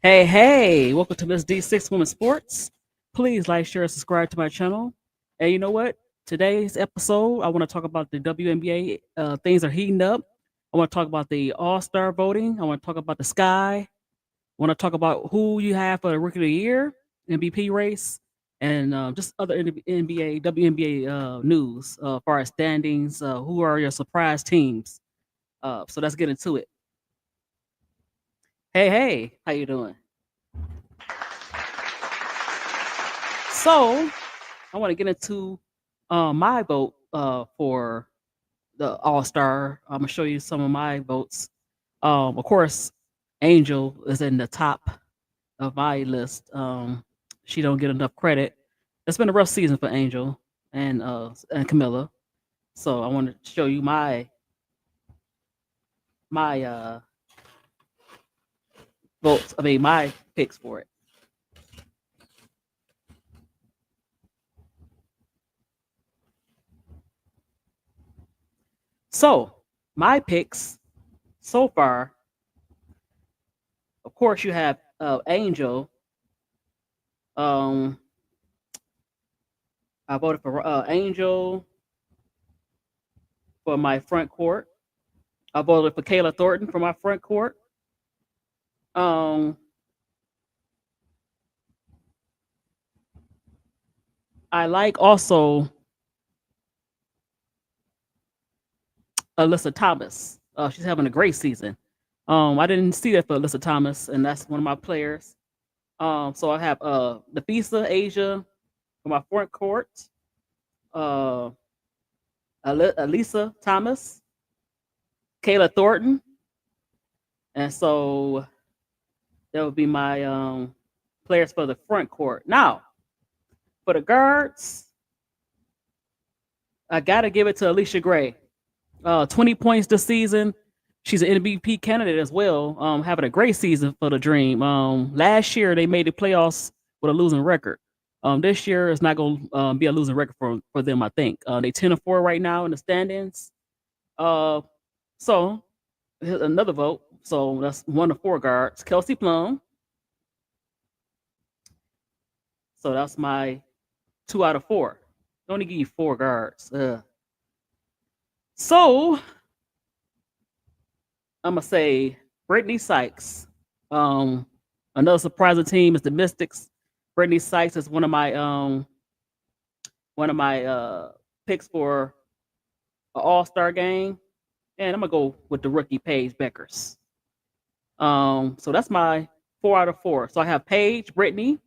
Hey, welcome to Miss D6 Women's Sports. Please like, share, and subscribe to my channel. And you know what? Today's episode, I want to talk about the WNBA. Things are heating up. I want to talk about the All Star voting. I want to talk about the Sky. I want to talk about who you have for the Rookie of the Year, MVP race, and just other NBA, WNBA news as far as standings. Who are your surprise teams? So let's get into it. Hey, how you doing? So I want to get into my vote for the All Star. I'm gonna show you some of my votes. Of course, Angel is in the top of my list. She don't get enough credit. It's been a rough season for Angel and Camilla. So I want to show you my votes. I mean my picks for it. So my picks so far, of course, you have Angel. Um, I voted for Angel for my front court. I voted for Kayla Thornton for my front court. Um, I like also Alyssa Thomas. She's having a great season. I didn't see that for Alyssa Thomas, and that's one of my players. So I have Nafisa Asia for my front court. Uh, Alisa Thomas, Kayla Thornton, and so that would be my players for the front court. Now, for the guards, I gotta give it to Alicia Gray. 20 points this season. She's an MVP candidate as well. Having a great season for the Dream. Last year they made the playoffs with a losing record. This year it's not going to be a losing record for them. I think they 10-4 right now in the standings. So here's another vote. So that's 1 of 4 guards. Kelsey Plum. So that's my 2 out of 4. They only give you 4 guards. So I'm gonna say Brittany Sykes. Another surprising team is the Mystics. Brittany Sykes is one of my picks for an All-Star game, and I'm gonna go with the rookie Paige Beckers. So that's my 4 out of 4. So I have Paige, Brittany,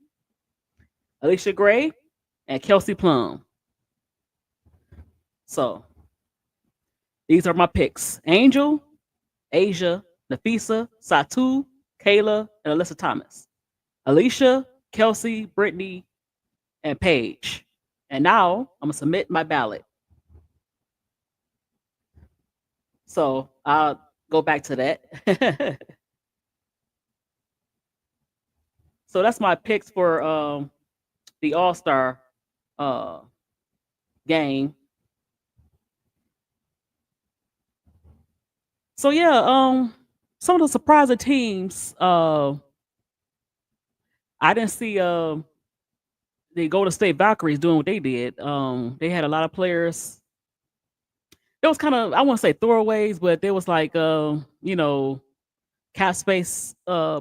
Alicia Gray, and Kelsey Plum. So these are my picks: Angel, Asia, Nafisa, Satu, Kayla, and Alyssa Thomas. Alicia, Kelsey, Brittany, and Paige. And now I'm gonna submit my ballot. So I'll go back to that. So that's my picks for the All Star game. So yeah, some of the surprising teams. I didn't see the Golden State Valkyries doing what they did. They had a lot of players. It was kind of, I wouldn't say throwaways, but there was like cap space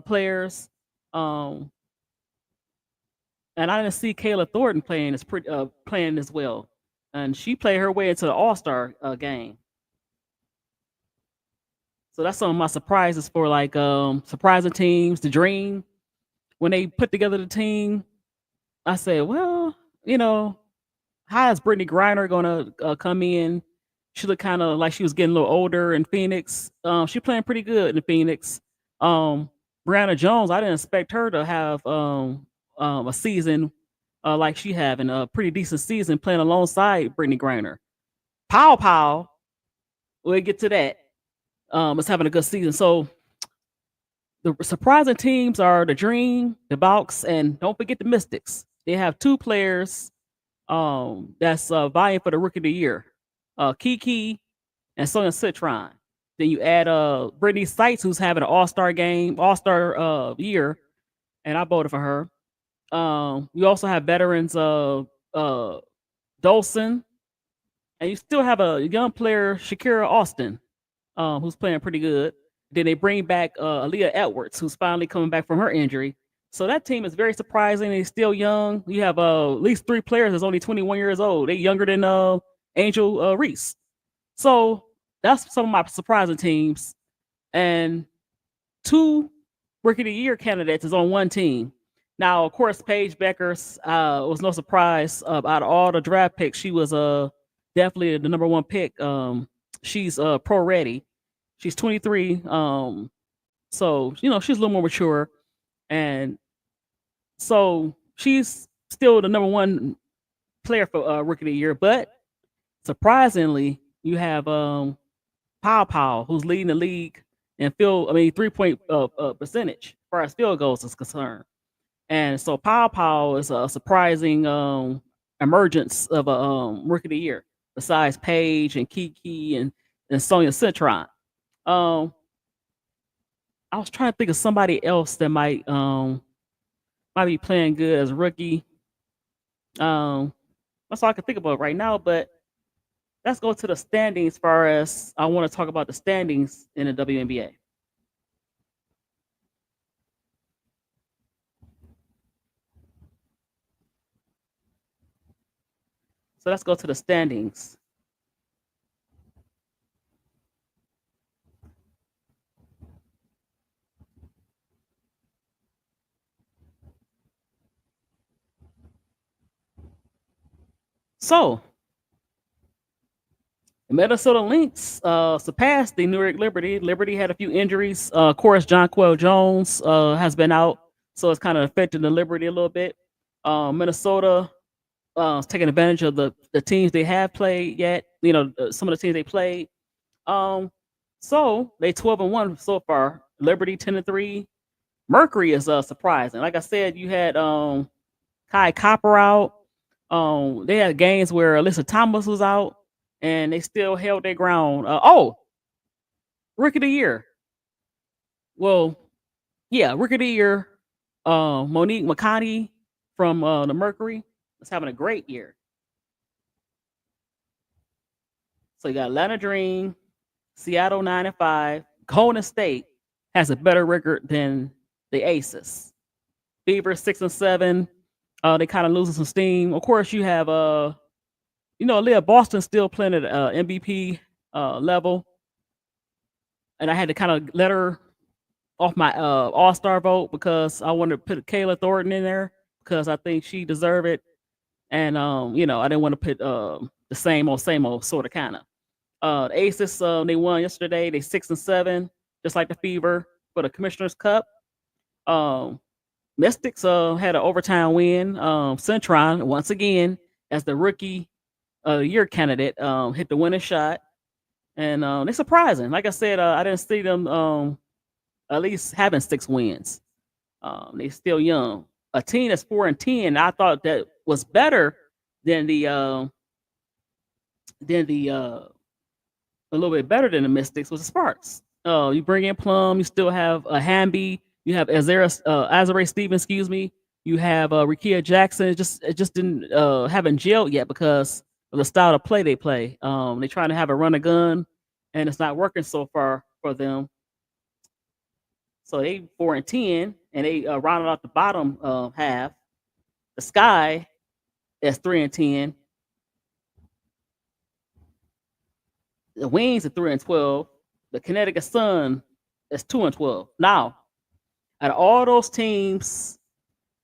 players. Um, and I didn't see Kayla Thornton playing as well, and she played her way into the All Star game. So that's some of my surprises for like surprising teams. The Dream, when they put together the team, I said, well, you know, how is Brittany Griner gonna come in? She looked kind of like she was getting a little older in Phoenix. She playing pretty good in Phoenix. Um, Brianna Jones, I didn't expect her to have a season like she having a pretty decent season playing alongside Brittany Griner. Pow, we'll get to that. Is having a good season. So the surprising teams are the Dream, the Bucks, and don't forget the Mystics. They have 2 players that's vying for the Rookie of the Year, Kiki and Sonia Citron. Then you add Brittany Sykes, who's having an All Star game, All Star year. and I voted for her. You also have veterans, uh, Dolson, and you still have a young player, Shakira Austin, who's playing pretty good. Then they bring back Aaliyah Edwards, who's finally coming back from her injury. So that team is very surprising. They're still young. You have at least three players that's only 21 years old. They're younger than Angel Reese. So that's some of my surprising teams. And two Rookie of the Year candidates is on one team. Now, of course, Paige Beckers was no surprise. Out of all the draft picks, she was definitely the number one pick. She's pro ready. She's 23. So she's a little more mature, and so she's still the number one player for Rookie of the Year. But surprisingly, you have Pow Pow, who's leading the league in 3-point percentage as far as field goals is concerned. And so Pow Pow is a surprising emergence of a Rookie of the Year, besides Paige and Kiki and Sonia Citron. Um, I was trying to think of somebody else that might be playing good as a rookie. Um, that's all I can think about right now. But let's go to the standings. As far as I want to talk about the standings in the WNBA. So let's go to the standings. So the Minnesota Lynx surpassed the New York Liberty. Liberty had a few injuries. Of course, Jonquel Jones has been out, so it's kind of affecting the Liberty a little bit. Minnesota is taking advantage of the teams they have played yet. Some of the teams they played. Um, so they 12-1 so far. Liberty 10-3. Mercury is surprising. Like I said, you had Kai Copper out. They had games where Alyssa Thomas was out, and they still held their ground. Rookie of the Year. Well, yeah, Rookie of the Year. Monique McConaughey from the Mercury is having a great year. So you got Atlanta Dream, Seattle 9-5. Golden State has a better record than the Aces. Fever 6-7. They kind of losing some steam. Of course, you have Leah Boston still playing at MVP level, and I had to kind of let her off my All Star vote because I wanted to put Kayla Thornton in there because I think she deserved it, and I didn't want to put the same old sort of kind of. The Aces they won yesterday. They 6-7, just like the Fever for the Commissioner's Cup. Mystics had an overtime win. Centron once again as the rookie year candidate hit the winning shot, and they're surprising. Like I said, I didn't see them at least having 6 wins. They still young. A team that's 4-10. I thought that was better than the a little bit better than the Mystics was the Sparks. You bring in Plum. You still have Hamby. You have Azare Stevens. Excuse me. You have Rikia Jackson. It just didn't haven't gelled yet because of the style of play they play. They're trying to have a run a gun, and it's not working so far for them. So they 4-10, and they rounded out the bottom half. The Sky is 3-10. The Wings are 3-12. The Connecticut Sun is 2-12. Now, out of all those teams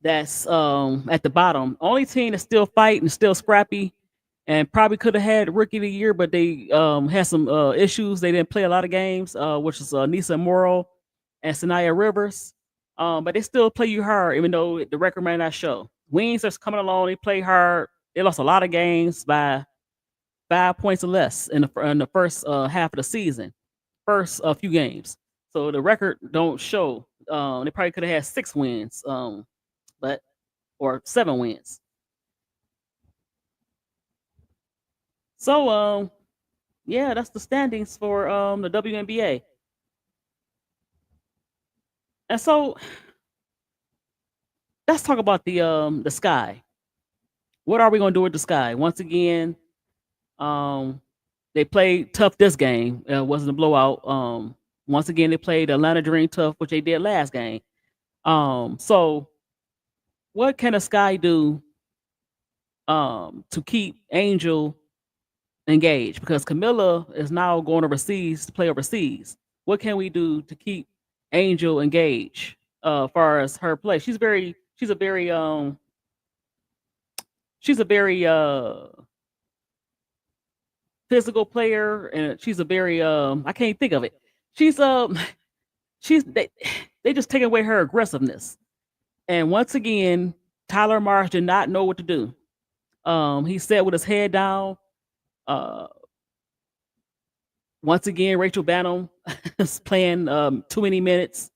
that's at the bottom, only team that's still fighting, still scrappy, and probably could have had Rookie of the Year, but they had some issues. They didn't play a lot of games, which is Nisa Morrow and Sanaya Rivers. But they still play you hard, even though the record may not show. Wings are coming along. They play hard. They lost a lot of games by 5 points or less in the first half of the season, first few games. So the record don't show. They probably could have had 6 wins, but or 7 wins. So yeah, that's the standings for the WNBA. And so let's talk about the Sky. What are we gonna do with the Sky? Once again, um, they played tough this game. It wasn't a blowout. Once again, they played Atlanta Dream tough, which they did last game. So what can the Sky do to keep Angel engaged? Because Camilla is now going overseas to play overseas. What can we do to keep Angel engaged? Far as her play, she's a very physical player, and she's a very I can't think of it. She's she's they just take away her aggressiveness. And once again, Tyler Marsh did not know what to do. He sat with his head down. Uh, Once again, Rachel Banham is playing too many minutes.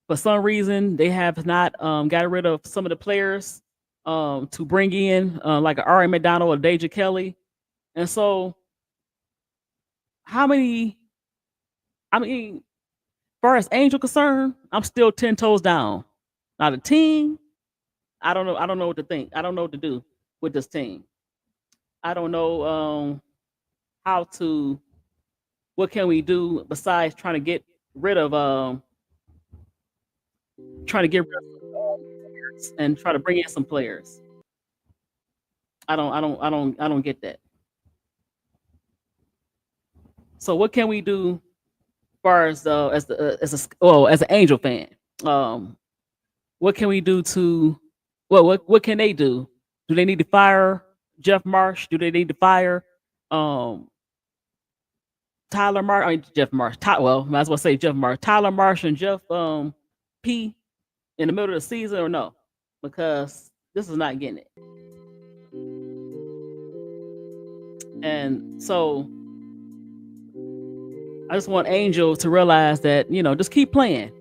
For some reason, they have not got rid of some of the players to bring in like a Ari McDonald or Deja Kelly. And so, how many? I mean, as far as Angel concerned, I'm still 10 toes down. Now the team, I don't know. I don't know what to think. I don't know what to do with this team. I don't know how to. What can we do besides trying to get rid of players and try to bring in some players? I don't get that. So what can we do as far as as an Angel fan? Um, what can we do to what can they do? Do they need to fire Jeff Marsh? Do they need to fire um Tyler Marsh? I mean Jeff Marsh. Well, might as well say Jeff Marsh. Tyler Marsh and Jeff P in the middle of the season or no? Because this is not getting it. And so I just want Angel to realize that, just keep playing.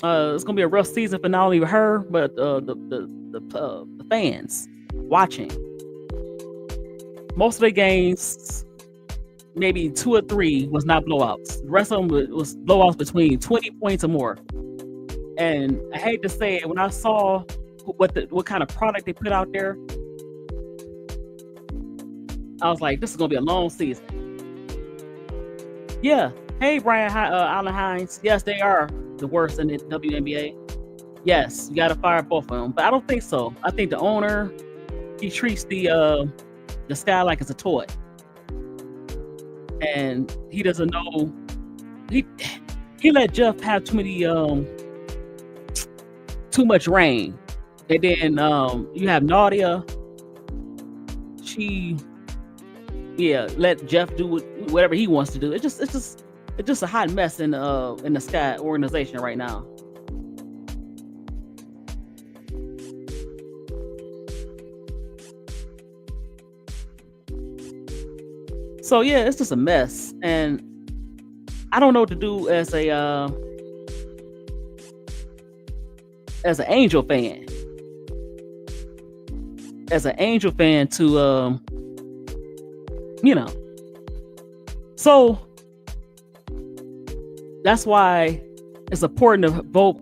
It's gonna be a rough season for not only her, but the fans watching. Most of the games, maybe 2 or 3 was not blowouts. The rest of them was blowouts between 20 points or more. And I hate to say it, when I saw what kind of product they put out there, I was like, this is gonna be a long season. Yeah. Hey, Allen Hines. Yes, they are the worst in the WNBA. Yes, you got to fire both of them, but I don't think so. I think the owner, he treats the Sky like it's a toy, and he doesn't know. He let Jeff have too much reign, and then you have Nadia. She let Jeff do whatever he wants to do. It's just a hot mess in the Sky organization right now. So yeah, it's just a mess, and I don't know what to do as an Angel fan. As an Angel fan to so that's why it's important to vote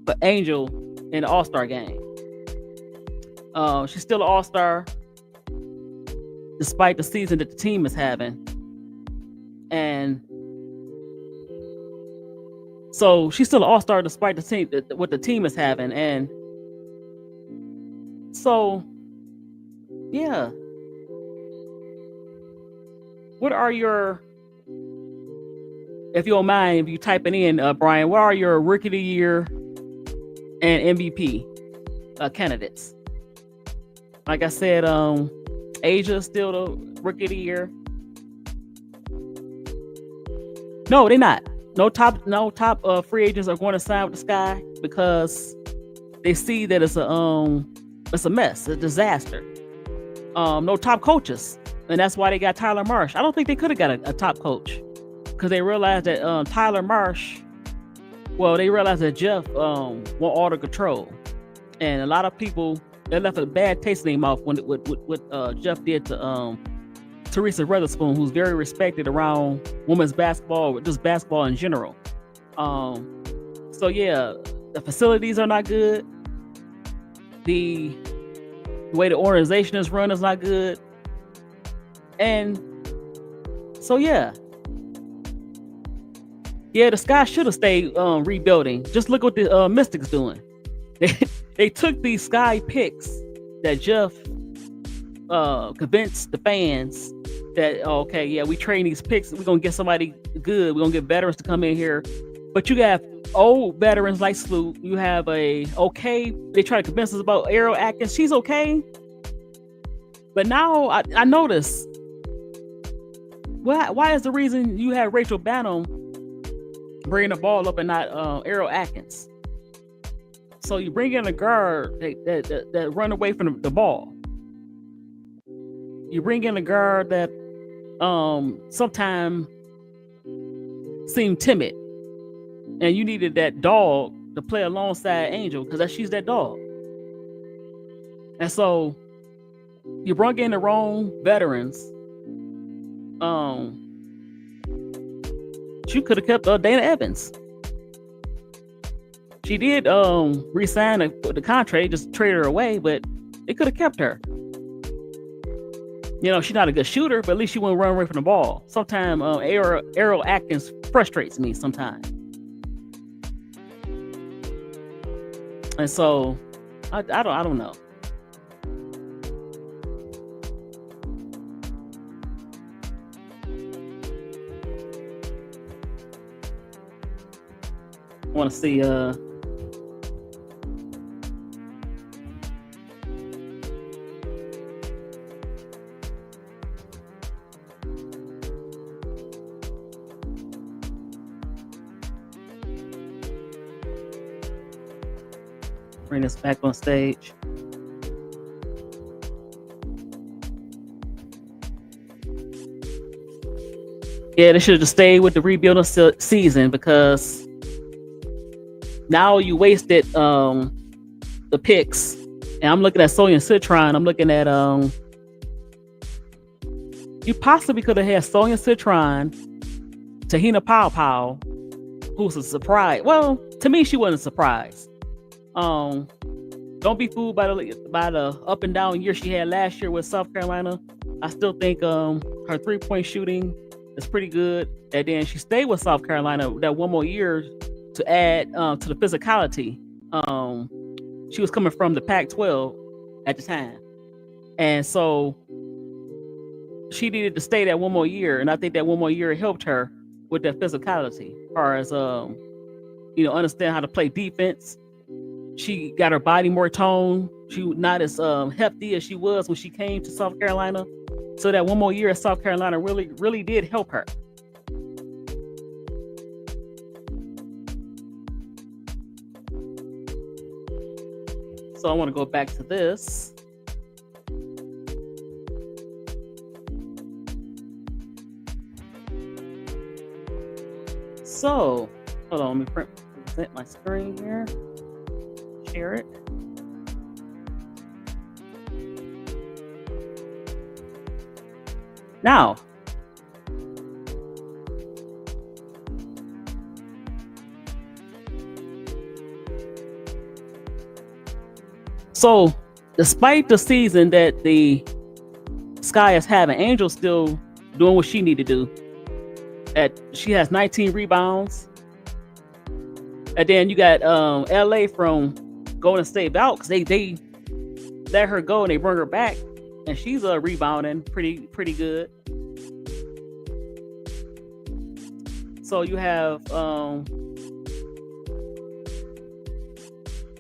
for Angel in the All-Star game. She's still an All-Star despite the season that the team is having. And so she's still an All-Star despite what the team is having. And so, yeah. What are your, if you don't mind, if you type it in, Brian, what are your Rookie of the Year and MVP candidates? Like I said, Asia is still the Rookie of the Year. No, they're not. No top free agents are going to sign with the Sky because they see that it's a mess, a disaster. No top coaches. And that's why they got Tyler Marsh. I don't think they could have got a top coach because they realized that Tyler Marsh, they realized that Jeff want all the control. And a lot of people, they left a bad taste in their mouth when what Jeff did to Teresa Weatherspoon, who's very respected around women's basketball, just basketball in general. So yeah, the facilities are not good. the way the organization is run is not good. And so yeah, the Sky should have stayed rebuilding. Just look what the Mystics doing. They took these Sky picks that Jeff convinced the fans that okay, yeah, we train these picks, we're gonna get somebody good, we're gonna get veterans to come in here. But you have old veterans like Sloot. You have they try to convince us about Ariel Atkins. She's okay. But now I notice, why is the reason you have Rachel Banham bringing the ball up and not Ariel Atkins? So you bring in a guard that run away from the ball. You bring in a guard that sometimes seemed timid, and you needed that dog to play alongside Angel because she's that dog. And so you brought in the wrong veterans. She could have kept Dana Evans. She did re-sign the contract, just trade her away, but they could have kept her. You know, she's not a good shooter, but at least she wouldn't run away from the ball. Sometimes Ariel Atkins frustrates me sometimes. And so I don't know. I want to see bring this back on stage. Yeah, they should have just stayed with the rebuilding season, because now you wasted the picks. And I'm looking at Sonia Citron. I'm looking at you possibly could have had Sonia Citron, Tahina Pow, who's a surprise. Well, to me, she wasn't a surprise. Don't be fooled by the up and down year she had last year with South Carolina. I still think her 3-point shooting is pretty good. And then she stayed with South Carolina that one more year to add to the physicality. She was coming from the Pac-12 at the time, and so she needed to stay that one more year. And I think that one more year helped her with that physicality, as far as understand how to play defense. She got her body more toned. She was not as hefty as she was when she came to South Carolina. So that one more year at South Carolina really, really did help her. So I want to go back to this. So, hold on, let me present my screen here. Share it. Now, so despite the season that the Sky is having, Angel's still doing what she need to do. She has 19 rebounds. And then you got LA from Golden State out, because they let her go and they bring her back, and she's rebounding pretty good. So you have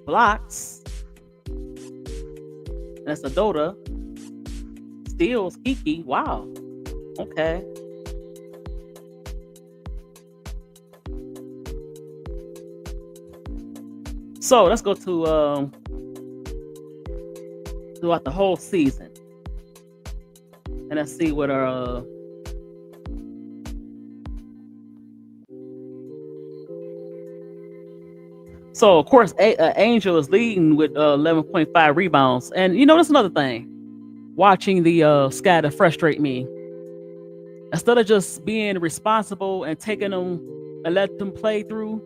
blocks. That's a Dota. Steals, Kiki. Wow. Okay. So let's go to throughout the whole season, and let's see what our so of course Angel is leading with 11.5 rebounds. And that's another thing, watching the Sky to frustrate me. Instead of just being responsible and taking them and let them play through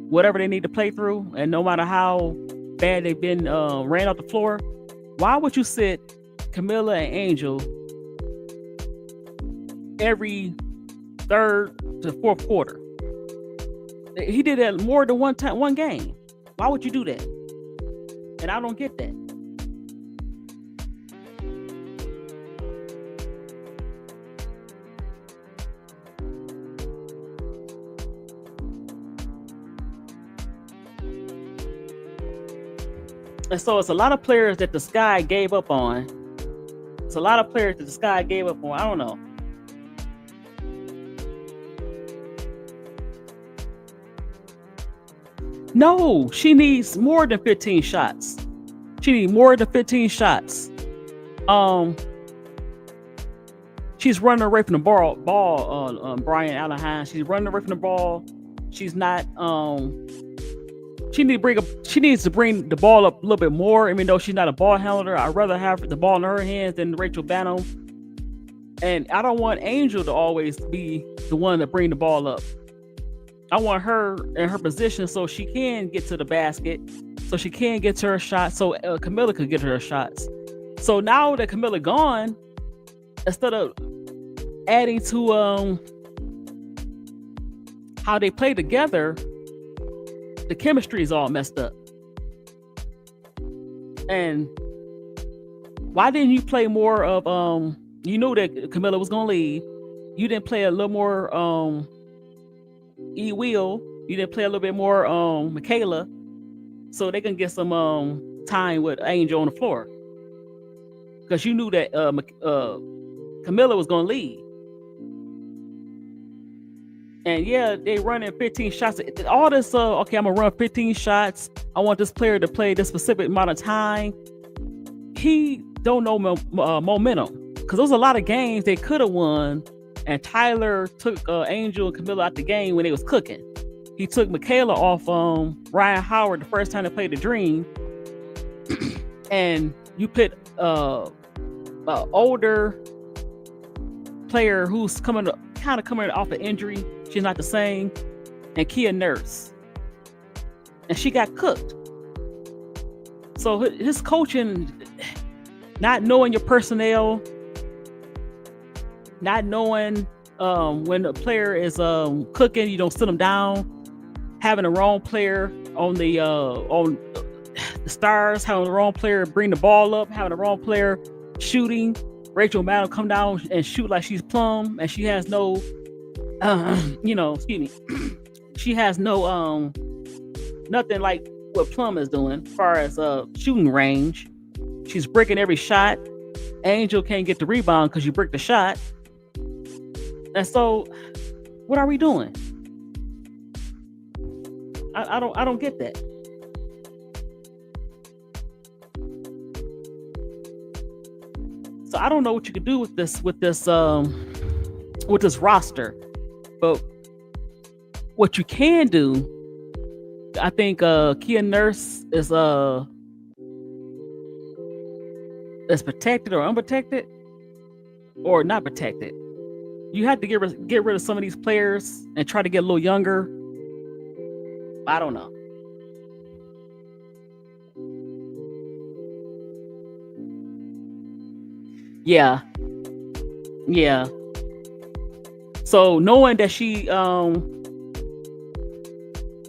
whatever they need to play through, and no matter how bad they've been ran off the floor. Why would you sit Camilla and Angel every third to fourth quarter? He did that more than one game. Why would you do that? And I don't get that. And so it's a lot of players that the Sky gave up on. It's a lot of players that the Sky gave up on. I don't know. No, she needs more than 15 shots. She needs more than 15 shots. She's running away from the ball. Brian Allenheim. She's running away from the ball. She's not. She needs to bring the ball up a little bit more. Even though she's not a ball handler, I'd rather have the ball in her hands than Rachel Banham. And I don't want Angel to always be the one to bring the ball up. I want her in her position so she can get to the basket, so she can get to her shot, so Camilla could get her shots. So now that Camilla gone, instead of adding to how they play together, the chemistry is all messed up. And why didn't you play more of you knew that Camilla was gonna leave. You didn't play a little more E-Will. You didn't play a little bit more Michaela, so they can get some time with Angel on the floor. Because you knew that Camilla was gonna leave. And yeah, they running 15 shots. All this, okay, I'm gonna run 15 shots. I want this player to play this specific amount of time. He don't know momentum, because there's a lot of games they could have won, and Tyler took Angel and Camilla out the game when they was cooking. He took Michaela off Ryan Howard the first time they played the Dream, and you put an older player who's coming off an injury. She's not the same. And Kia Nurse. And she got cooked. So his coaching, not knowing your personnel, not knowing when a player is cooking, you don't sit them down, having the wrong player on the Stars, having the wrong player bring the ball up, having the wrong player shooting. Rachel Maddow come down and shoot like she's Plum, and she has no she has no nothing like what Plum is doing as far as shooting range. She's breaking every shot. Angel can't get the rebound because you break the shot. And so what are we doing? I don't get that. So I don't know what you could do with this roster. But what you can do, I think Kia Nurse is protected or unprotected or not protected. You have to get rid of some of these players and try to get a little younger. I don't know. Yeah. So knowing that she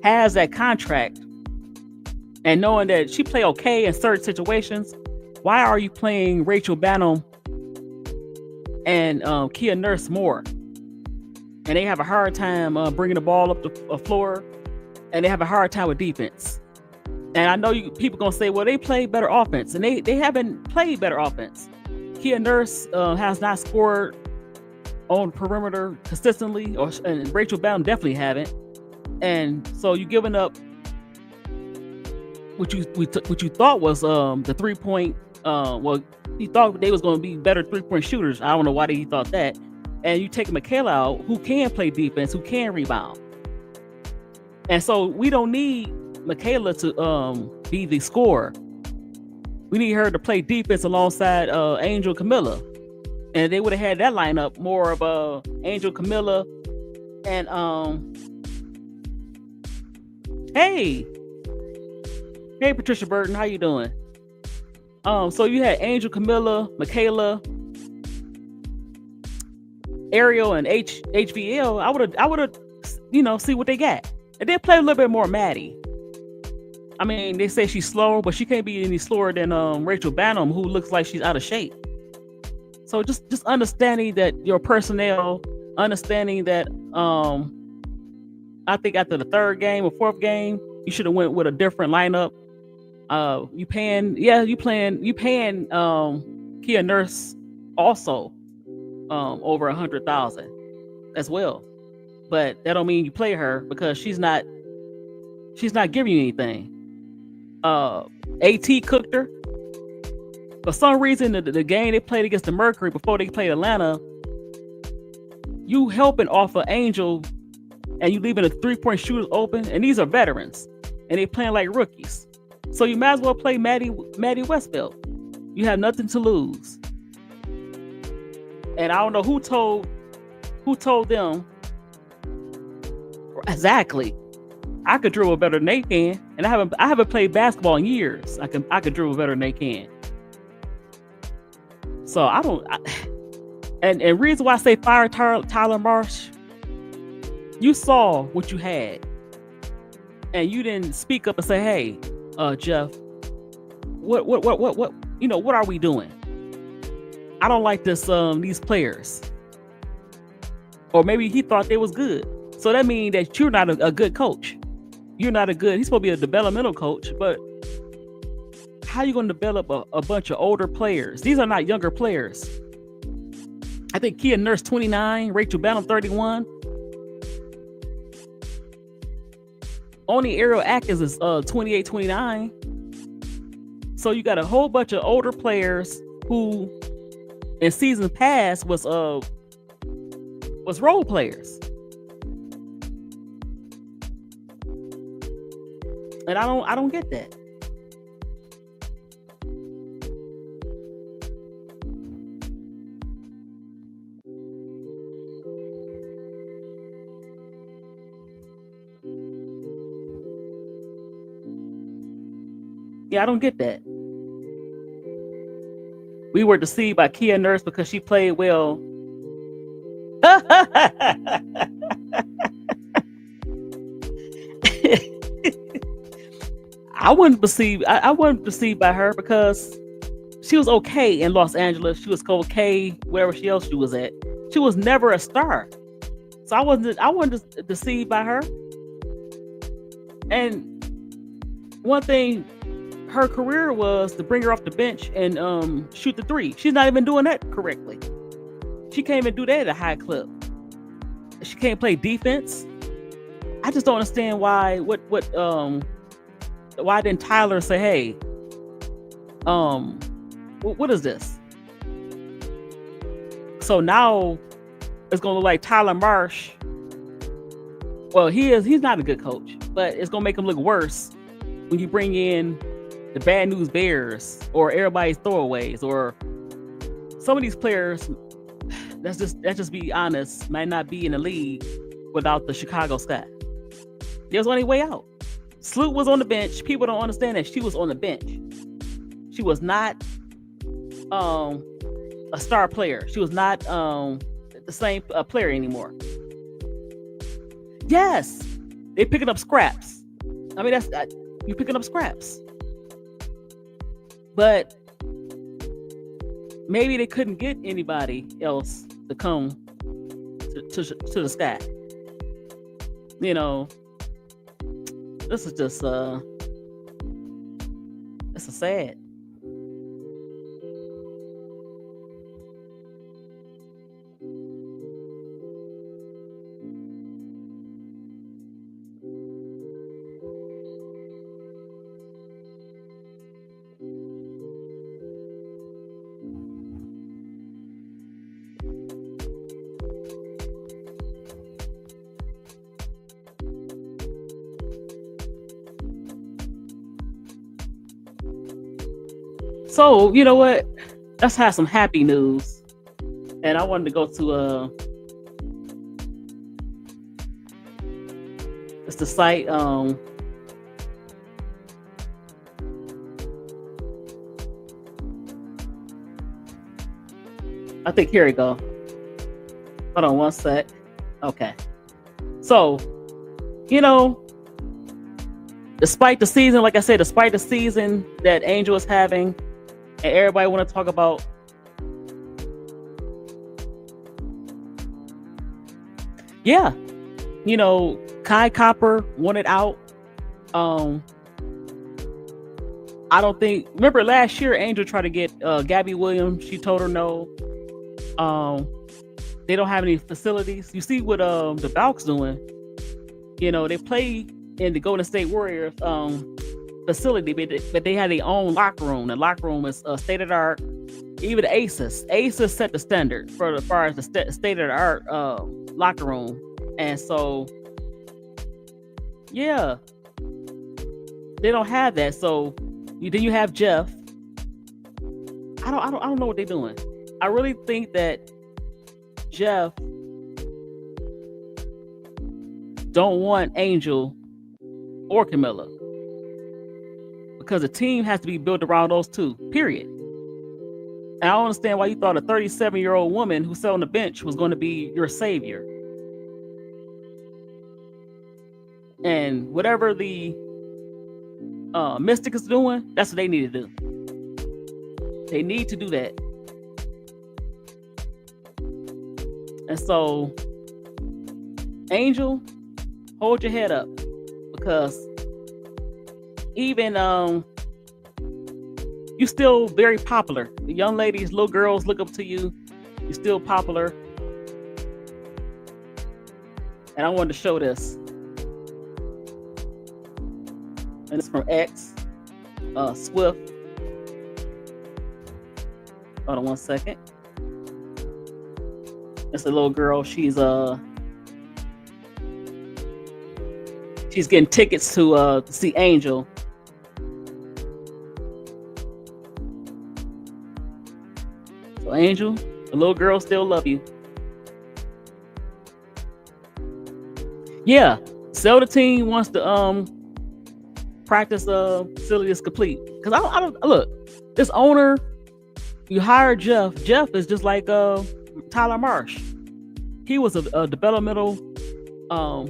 has that contract and knowing that she play okay in certain situations, why are you playing Rachel Banham and Kia Nurse more? And they have a hard time bringing the ball up the floor, and they have a hard time with defense. And I know people gonna say, well, they play better offense, and they haven't played better offense. Kia Nurse has not scored on perimeter consistently, and Rachel Banham definitely haven't. And so you're giving up what you thought was the 3-point. Well, he thought they was going to be better 3-point shooters. I don't know why he thought that. And you take Michaela out, who can play defense, who can rebound. And so we don't need Michaela to be the scorer. We need her to play defense alongside Angel Camilla. And they would have had that lineup more of Angel Camilla and hey, Hey, Patricia Burton, how you doing? So you had Angel, Camilla, Michaela, Ariel, and HVL. I would have, see what they got, and then play a little bit more Maddie. I mean, they say she's slower, but she can't be any slower than Rachel Banham, who looks like she's out of shape. So just understanding that your personnel, understanding that I think after the third game or fourth game, you should have went with a different lineup. You paying Kia Nurse also over 100,000 as well, but that don't mean you play her because she's not giving you anything. AT cooked her. For some reason, the game they played against the Mercury before they played Atlanta, you helping off of Angel and you leaving the 3-point shooters open, and these are veterans and they playing like rookies. So you might as well play Maddie Westbelt. You have nothing to lose. And I don't know who told them exactly. I could dribble better than they can, and I haven't played basketball in years. I could dribble better than they can. So and reason why I say fire Tyler Marsh, you saw what you had, and you didn't speak up and say, "Hey, Jeff, what are we doing? I don't like this these players." Or maybe he thought they was good. So that means that you're not a good coach. You're not he's supposed to be a developmental coach, but how are you going to develop a bunch of older players? These are not younger players. I think Kia Nurse 29, Rachel Banham 31. Only Ariel Atkins is 28, 29. So you got a whole bunch of older players who in seasons past was role players. And I don't get that. Yeah, I don't get that. We were deceived by Kia Nurse because she played well. I wasn't deceived by her because she was okay in Los Angeles. She was okay wherever else she was at. She was never a star. So I wasn't deceived by her. And one thing, her career was to bring her off the bench and shoot the three. She's not even doing that correctly. She can't even do that at a high clip. She can't play defense. I just don't understand why didn't Tyler say, "Hey, what is this?" So now it's gonna look like Tyler Marsh. Well, he's not a good coach, but it's gonna make him look worse when you bring in the Bad News Bears or everybody's throwaways or some of these players. Let's just be honest, might not be in the league without the Chicago Sky. There's only way out. Sloot was on the bench. People don't understand that she was on the bench. She was not a star player. She was not the same player anymore. Yes, they picking up scraps. I mean, you picking up scraps. But maybe they couldn't get anybody else to come to the Sky. This is just it's a sad. So, you know what? Let's have some happy news. And I wanted to go to it's the site I think here we go. Hold on one sec. Okay. So, you know, despite the season, like I said, despite the season that Angel is having, and everybody want to talk about, yeah, Kai Copper wanted out. I don't think. Remember last year, Angel tried to get Gabby Williams. She told her no. They don't have any facilities. You see what the Valks doing? They play in the Golden State Warriors facility, but they have their own locker room. The locker room is state of the art. Even the Aces set the standard for as far as the state of the art locker room, and so yeah, they don't have that. So then you have Jeff. I don't know what they're doing. I really think that Jeff don't want Angel or Camilla because the team has to be built around those two. Period. And I don't understand why you thought a 37-year-old woman who sat on the bench was going to be your savior. And whatever the Mystic is doing, that's what they need to do. They need to do that. And so, Angel, hold your head up, because even you're still very popular. The young ladies, little girls look up to you. You're still popular. And I wanted to show this. And it's from X, Swift. Hold on one second. It's a little girl. She's getting tickets to see Angel. So Angel, the little girl still love you. Yeah, sell the team once the practice facility is complete. Because I don't look, this owner, you hire Jeff. Jeff is just like Tyler Marsh. He was a developmental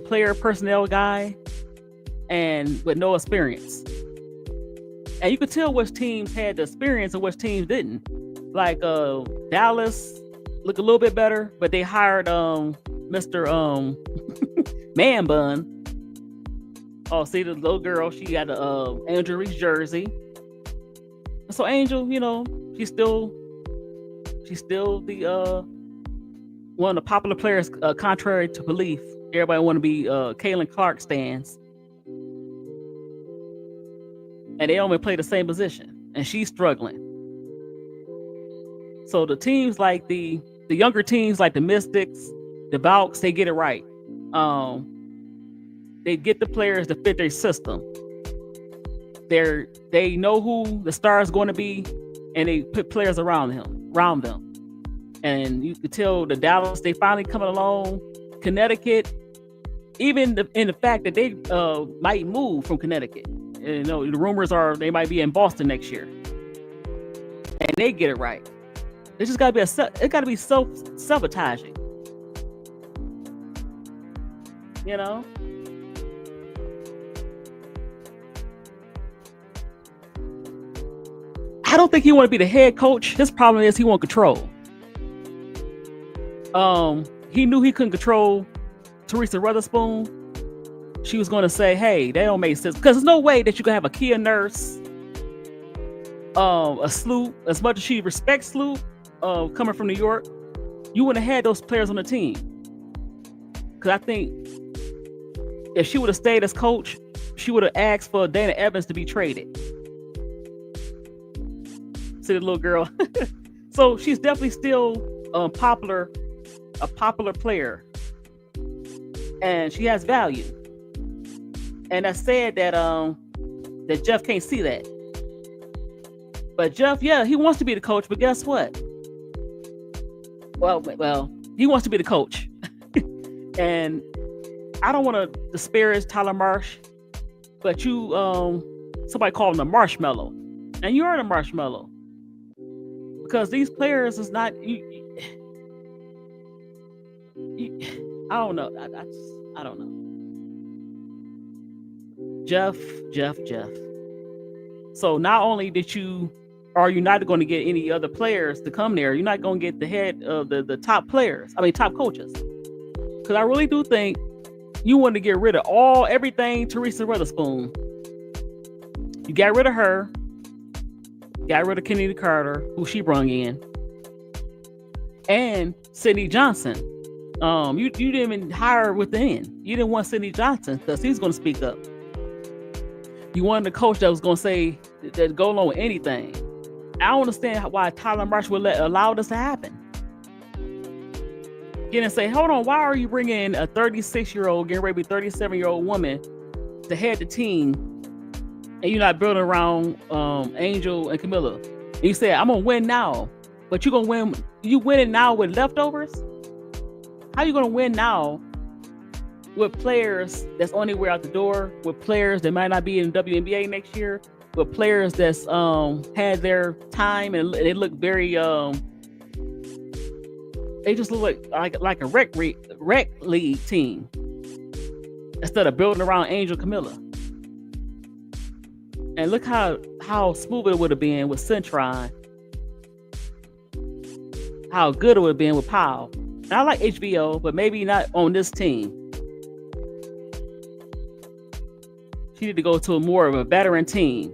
player personnel guy and with no experience. And you could tell which teams had the experience and which teams didn't. Like Dallas looked a little bit better, but they hired Mr. Man Bun. Oh, see the little girl, she got the Angel Reese jersey. So Angel, she's still the one of the popular players, contrary to belief. Everybody want to be Caitlin Clark stands. And they only play the same position. And she's struggling. So the teams like the younger teams like the Mystics, the Valks, they get it right. They get the players to fit their system. They know who the star is going to be, and they put players around them. And you could tell the Dallas, they finally coming along. Connecticut, even in the fact that they might move from Connecticut. The rumors are they might be in Boston next year, and they get it right. It's just gotta be self-sabotaging. I don't think he want to be the head coach. His problem is he want control. He knew he couldn't control Teresa Witherspoon. She was going to say, hey, that don't make sense. Because there's no way that you can have a Kia Nurse, a Sloop, as much as she respects Sloop, coming from New York, you wouldn't have had those players on the team. Because I think if she would have stayed as coach, she would have asked for Dana Evans to be traded. See the little girl. So she's definitely still a popular player. And she has value. And I said that Jeff can't see that. But Jeff, yeah, he wants to be the coach, but guess what? Well, he wants to be the coach. And I don't want to disparage Tyler Marsh, but you somebody called him the marshmallow. And you are the marshmallow. Because these players is not I don't know. I don't know. Jeff. So not only are you not going to get any other players to come there, you're not going to get the head of the top players. I mean, top coaches. Because I really do think you want to get rid of everything Teresa Witherspoon. You got rid of her. Got rid of Kennedy Carter, who she brung in, and Sidney Johnson. You didn't even hire within. You didn't want Sidney Johnson because he's going to speak up. You wanted a coach that was going to say that go along with anything. I don't understand why Tyler Marsh would allow this to happen. Get and say, hold on, why are you bringing a 36-year-old, getting ready to be 37-year-old woman to head the team, and you're not building around Angel and Camilla? And you say, I'm gonna win now, but you're gonna win. You winning now with leftovers? How you gonna win now with players that's on their way out the door, with players that might not be in the WNBA next year, with players that's had their time and they look very they just look like a rec league team instead of building around Angel Camilla. And look how smooth it would have been with Centron. How good it would have been with Powell. And I like HBO, but maybe not on this team. She need to go to more of a veteran team.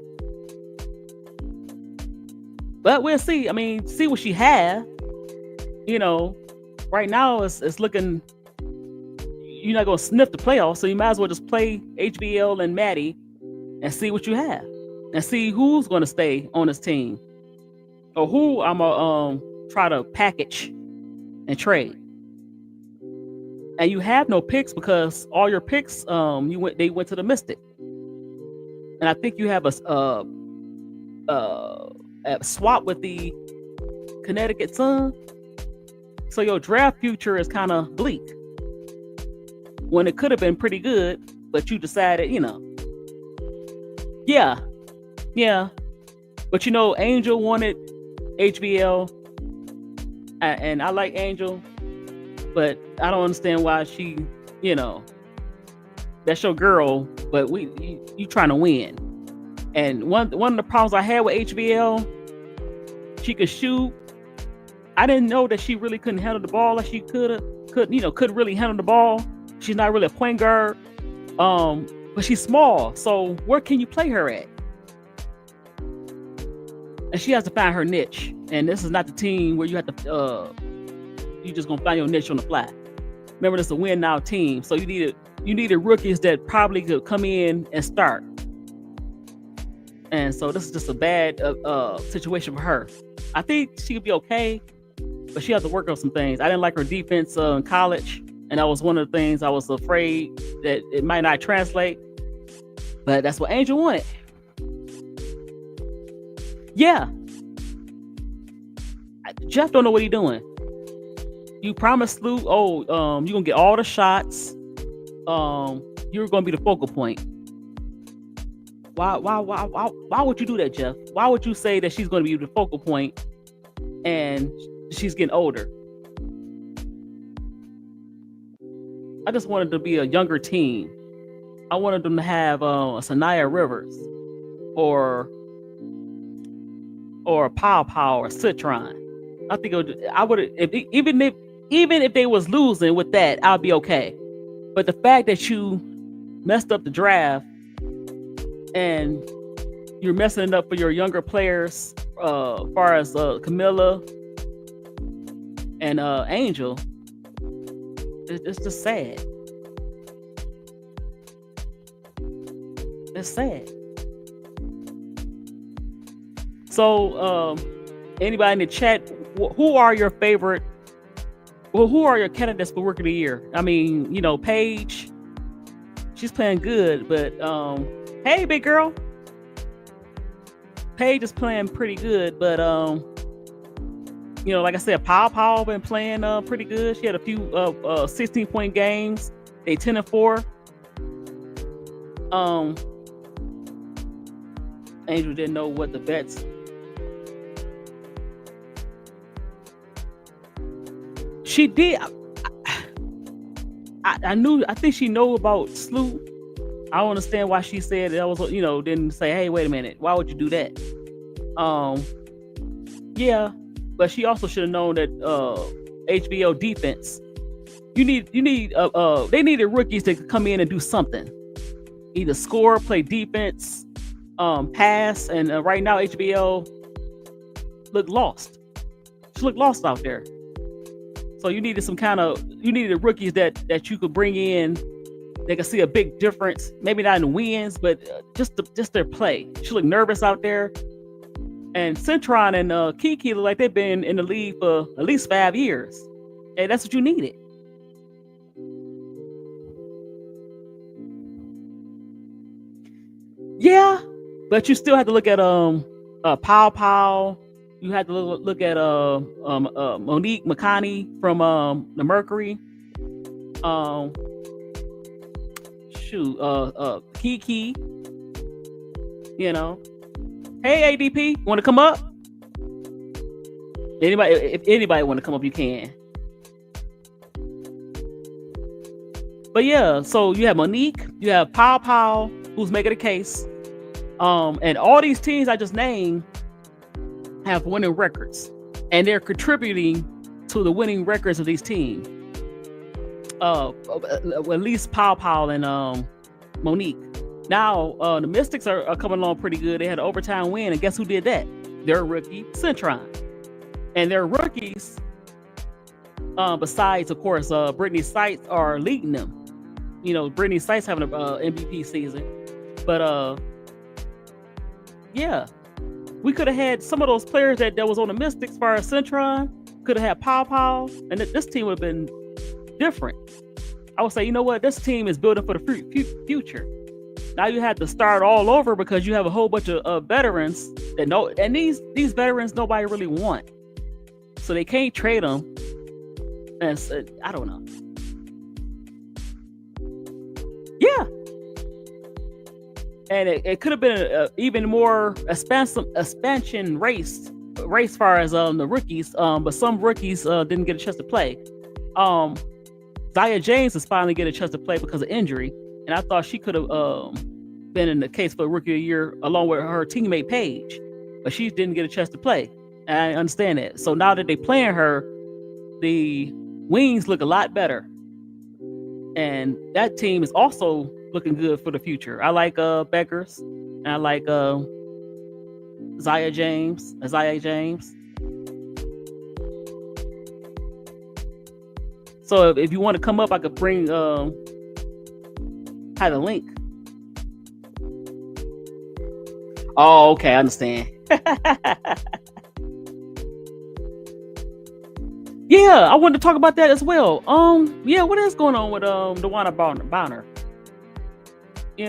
But we'll see. I mean, see what she has. You know, right now it's looking, you're not going to sniff the playoffs, so you might as well just play HBL and Maddie and see what you have and see who's going to stay on this team or who I'm going to try to package and trade. And you have no picks because all your picks, they went to the Mystic. And I think you have a swap with the Connecticut Sun. So your draft future is kind of bleak when it could have been pretty good, but you decided, yeah. But Angel wanted HBL, and I like Angel, but I don't understand why she, that's your girl, but you trying to win. And one of the problems I had with HBL, she could shoot. I didn't know that she really couldn't handle the ball like she couldn't really handle the ball. She's not really a point guard. But she's small. So where can you play her at? And she has to find her niche. And this is not the team where you have to, you just gonna find your niche on the fly. Remember, this is a win now team. So you needed rookies that probably could come in and start. And so this is just a bad situation for her. I think she could be okay, but she has to work on some things. I didn't like her defense in college, and that was one of the things I was afraid that it might not translate. But that's what Angel wanted. Yeah. Jeff don't know what he's doing. You promised Lou, you're gonna get all the shots. You're gonna be the focal point. Why would you do that, Jeff? Why would you say that she's gonna be the focal point and she's getting older? I just wanted to be a younger team. I wanted them to have Sanaya Rivers or Pow or Citron. I think I would even if they was losing with that, I'd be okay. But the fact that you messed up the draft and you're messing it up for your younger players, as far as Camilla and Angel, it's just sad. It's sad. So, anybody in the chat, who are your favorite? Well, who are your candidates for Rookie of the Year? I mean, Paige, she's playing good, but hey, big girl, Paige is playing pretty good, but like I said, Powell been playing pretty good. She had a few 16-point games. They 10-4. Angel didn't know what the bets. She did. I think she know about Sloot. I don't understand why she said that was, didn't say, hey, wait a minute, why would you do that? Yeah, but she also should have known that HBO defense. They needed rookies to come in and do something, either score, play defense, pass, and right now HBO looked lost. She looked lost out there. So you needed rookies that you could bring in. They could see a big difference, maybe not in wins, but just their play. She looked nervous out there. And Centron and Kiki look like they've been in the league for at least 5 years. And that's what you needed. Yeah, but you still have to look at Pow Pow. You had to look at Monique McConney from the Mercury. Kiki. Hey ADP, want to come up? If anybody want to come up, you can. But yeah, so you have Monique, you have Pow Pow, who's making a case, and all these teams I just named have winning records, and they're contributing to the winning records of these teams. At least Pow Pow and Monique. Now the Mystics are coming along pretty good. They had an overtime win, and guess who did that? Their rookie Centron, and their rookies, besides of course Brittany Sykes, are leading them. Brittany Sykes having a MVP season, but yeah. We could have had some of those players that was on the Mystics, as far as Centron, could have had Pow Pow, and this team would have been different. I would say, you know what, this team is building for the future. Now you have to start all over because you have a whole bunch of veterans and these veterans nobody really want, so they can't trade them. And I don't know. Yeah. And it could have been an even more expansion race as far as the rookies, but some rookies didn't get a chance to play. Zaya James is finally getting a chance to play because of injury, and I thought she could have been in the case for Rookie of the Year along with her teammate Paige, but she didn't get a chance to play. And I understand that. So now that they're playing her, the wings look a lot better, and that team is also looking good for the future. I like Beckers, and I like Zaya James. So if you want to come up, I could bring have a link. Oh, okay, I understand. Yeah, I wanted to talk about that as well. Yeah, what is going on with DeWanna Bonner? You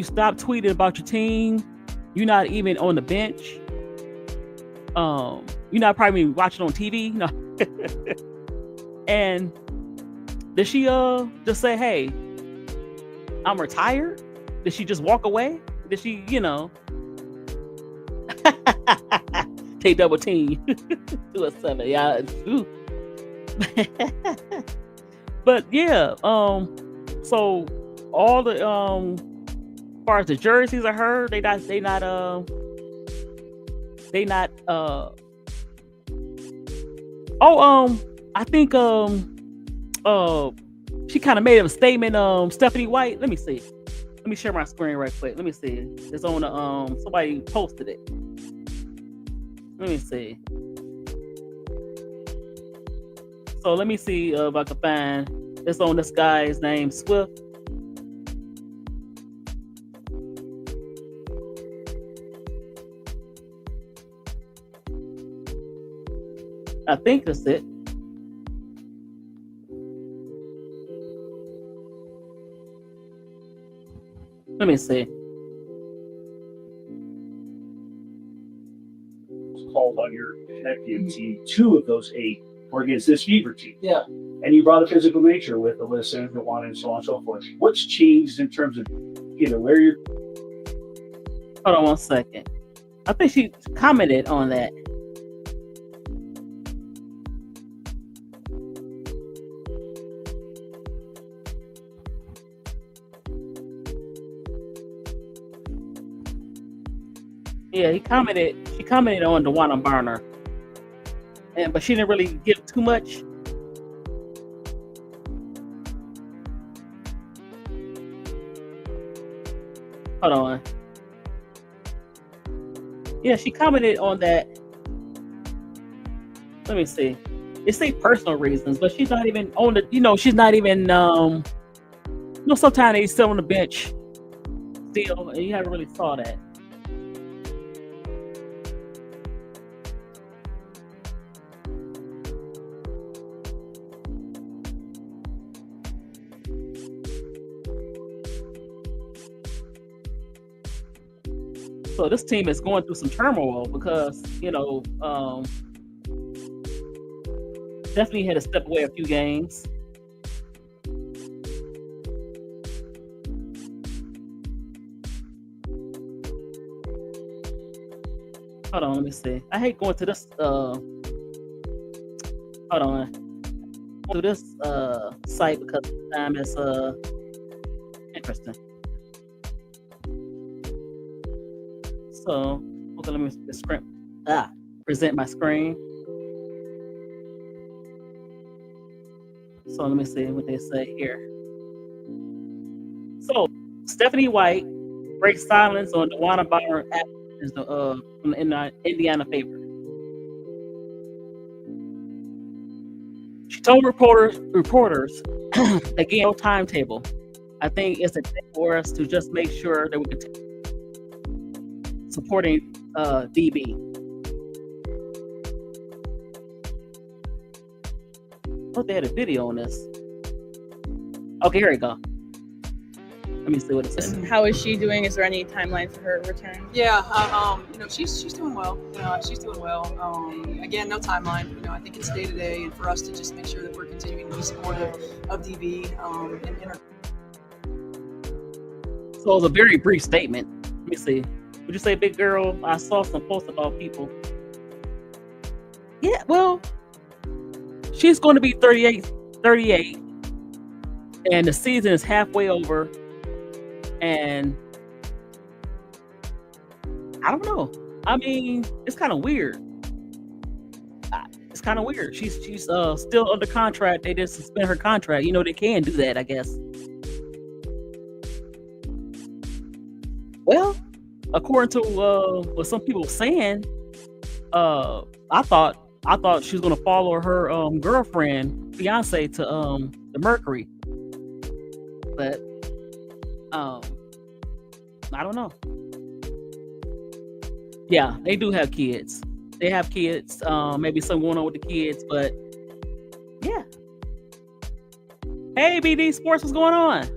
stop tweeting about your team. You're not even on the bench. You're not probably watching on TV. No. And did she just say, "Hey, I'm retired"? Did she just walk away? Did she, take double team 2-7? Yeah. But yeah, so all the as far as the jerseys are heard, they not I think she kind of made a statement, Stephanie White. Let me see. Let me share my screen right quick. Let me see. It's on the somebody posted it. Let me see. So let me see if I can find. It's on this guy's name, Swift. I think that's it. Let me see. Called on your executive team. 2 of those 8 were against this Fever team. Yeah. And you brought a physical nature with Alyssa and DeWanna and so on and so forth. What's changed in terms of, where you're... Hold on one second. I think she commented on that. Yeah, he commented. She commented on DeWanna Barner, but she didn't really give too much. Hold on. Yeah, she commented on that. Let me see. They say personal reasons, but she's not even on the. She's not even. Sometimes they sit on the bench still, and you haven't really saw that. So this team is going through some turmoil because definitely had to step away a few games. Hold on, let me see. I hate going to this. Hold on, to this site because time is interesting. So okay, let me present my screen. So let me see what they say here. So Stephanie White breaks silence on DeWanna Barner is from the Indiana paper. She told reporters again, no timetable. I think it's a thing for us to just make sure that we continue supporting DB. I thought they had a video on this. Okay, here we go. Let me see what it says. How is she doing? Is there any timeline for her return? Yeah, she's doing well. She's doing well. Again, no timeline. I think it's day to day, and for us to just make sure that we're continuing to be supportive of DB. So it was a very brief statement. Let me see. Would you say, big girl? I saw some posts about people. Yeah, well, she's going to be 38, and the season is halfway over. And I don't know. I mean, it's kind of weird. She's still under contract. They just suspend her contract. They can do that, I guess. Well, according to what some people were saying, I thought she was gonna follow her fiance to the Mercury, but I don't know. Yeah, they do have kids. They have kids. Maybe something going on with the kids, but yeah. Hey, BD Sports, what's going on?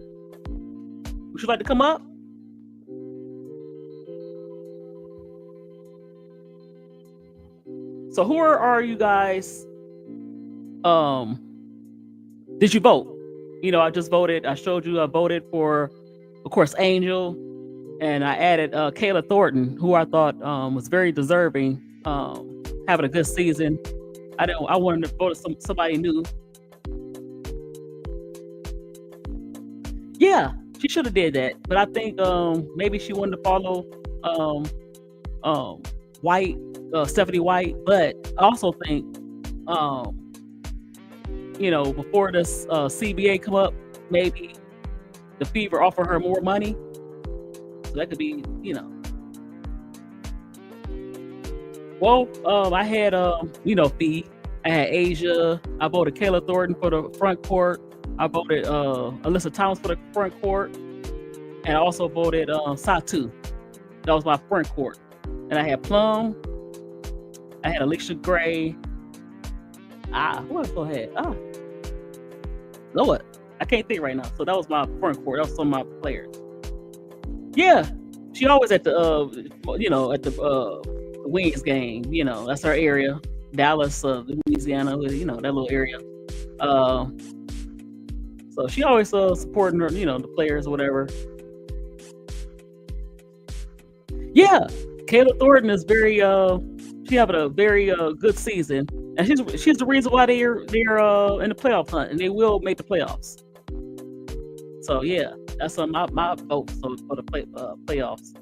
Would you like to come up? So who are you guys? Did you vote? I just voted. I showed you I voted for, of course, Angel, and I added Kayla Thornton, who I thought was very deserving, having a good season. I wanted to vote somebody new. Yeah, she should have did that, but I think maybe she wanted to follow White. Stephanie White, but I also think, before this CBA come up, maybe the Fever offer her more money, so that could be, Well, I had, Fee. I had Asia. I voted Kayla Thornton for the front court. I voted Alyssa Thomas for the front court, and I also voted Satu. That was my front court, and I had Plum. I had Alicia Gray. Who else I had? Know what? I can't think right now. So that was my front court. That was some of my players. Yeah, she always at the the Wings game. That's her area. Dallas, Louisiana, that little area. So she always supporting her, the players or whatever. Yeah, Kayla Thornton is very she having a very good season, and she's the reason why they're in the playoff hunt, and they will make the playoffs. So yeah, that's my vote for the playoffs.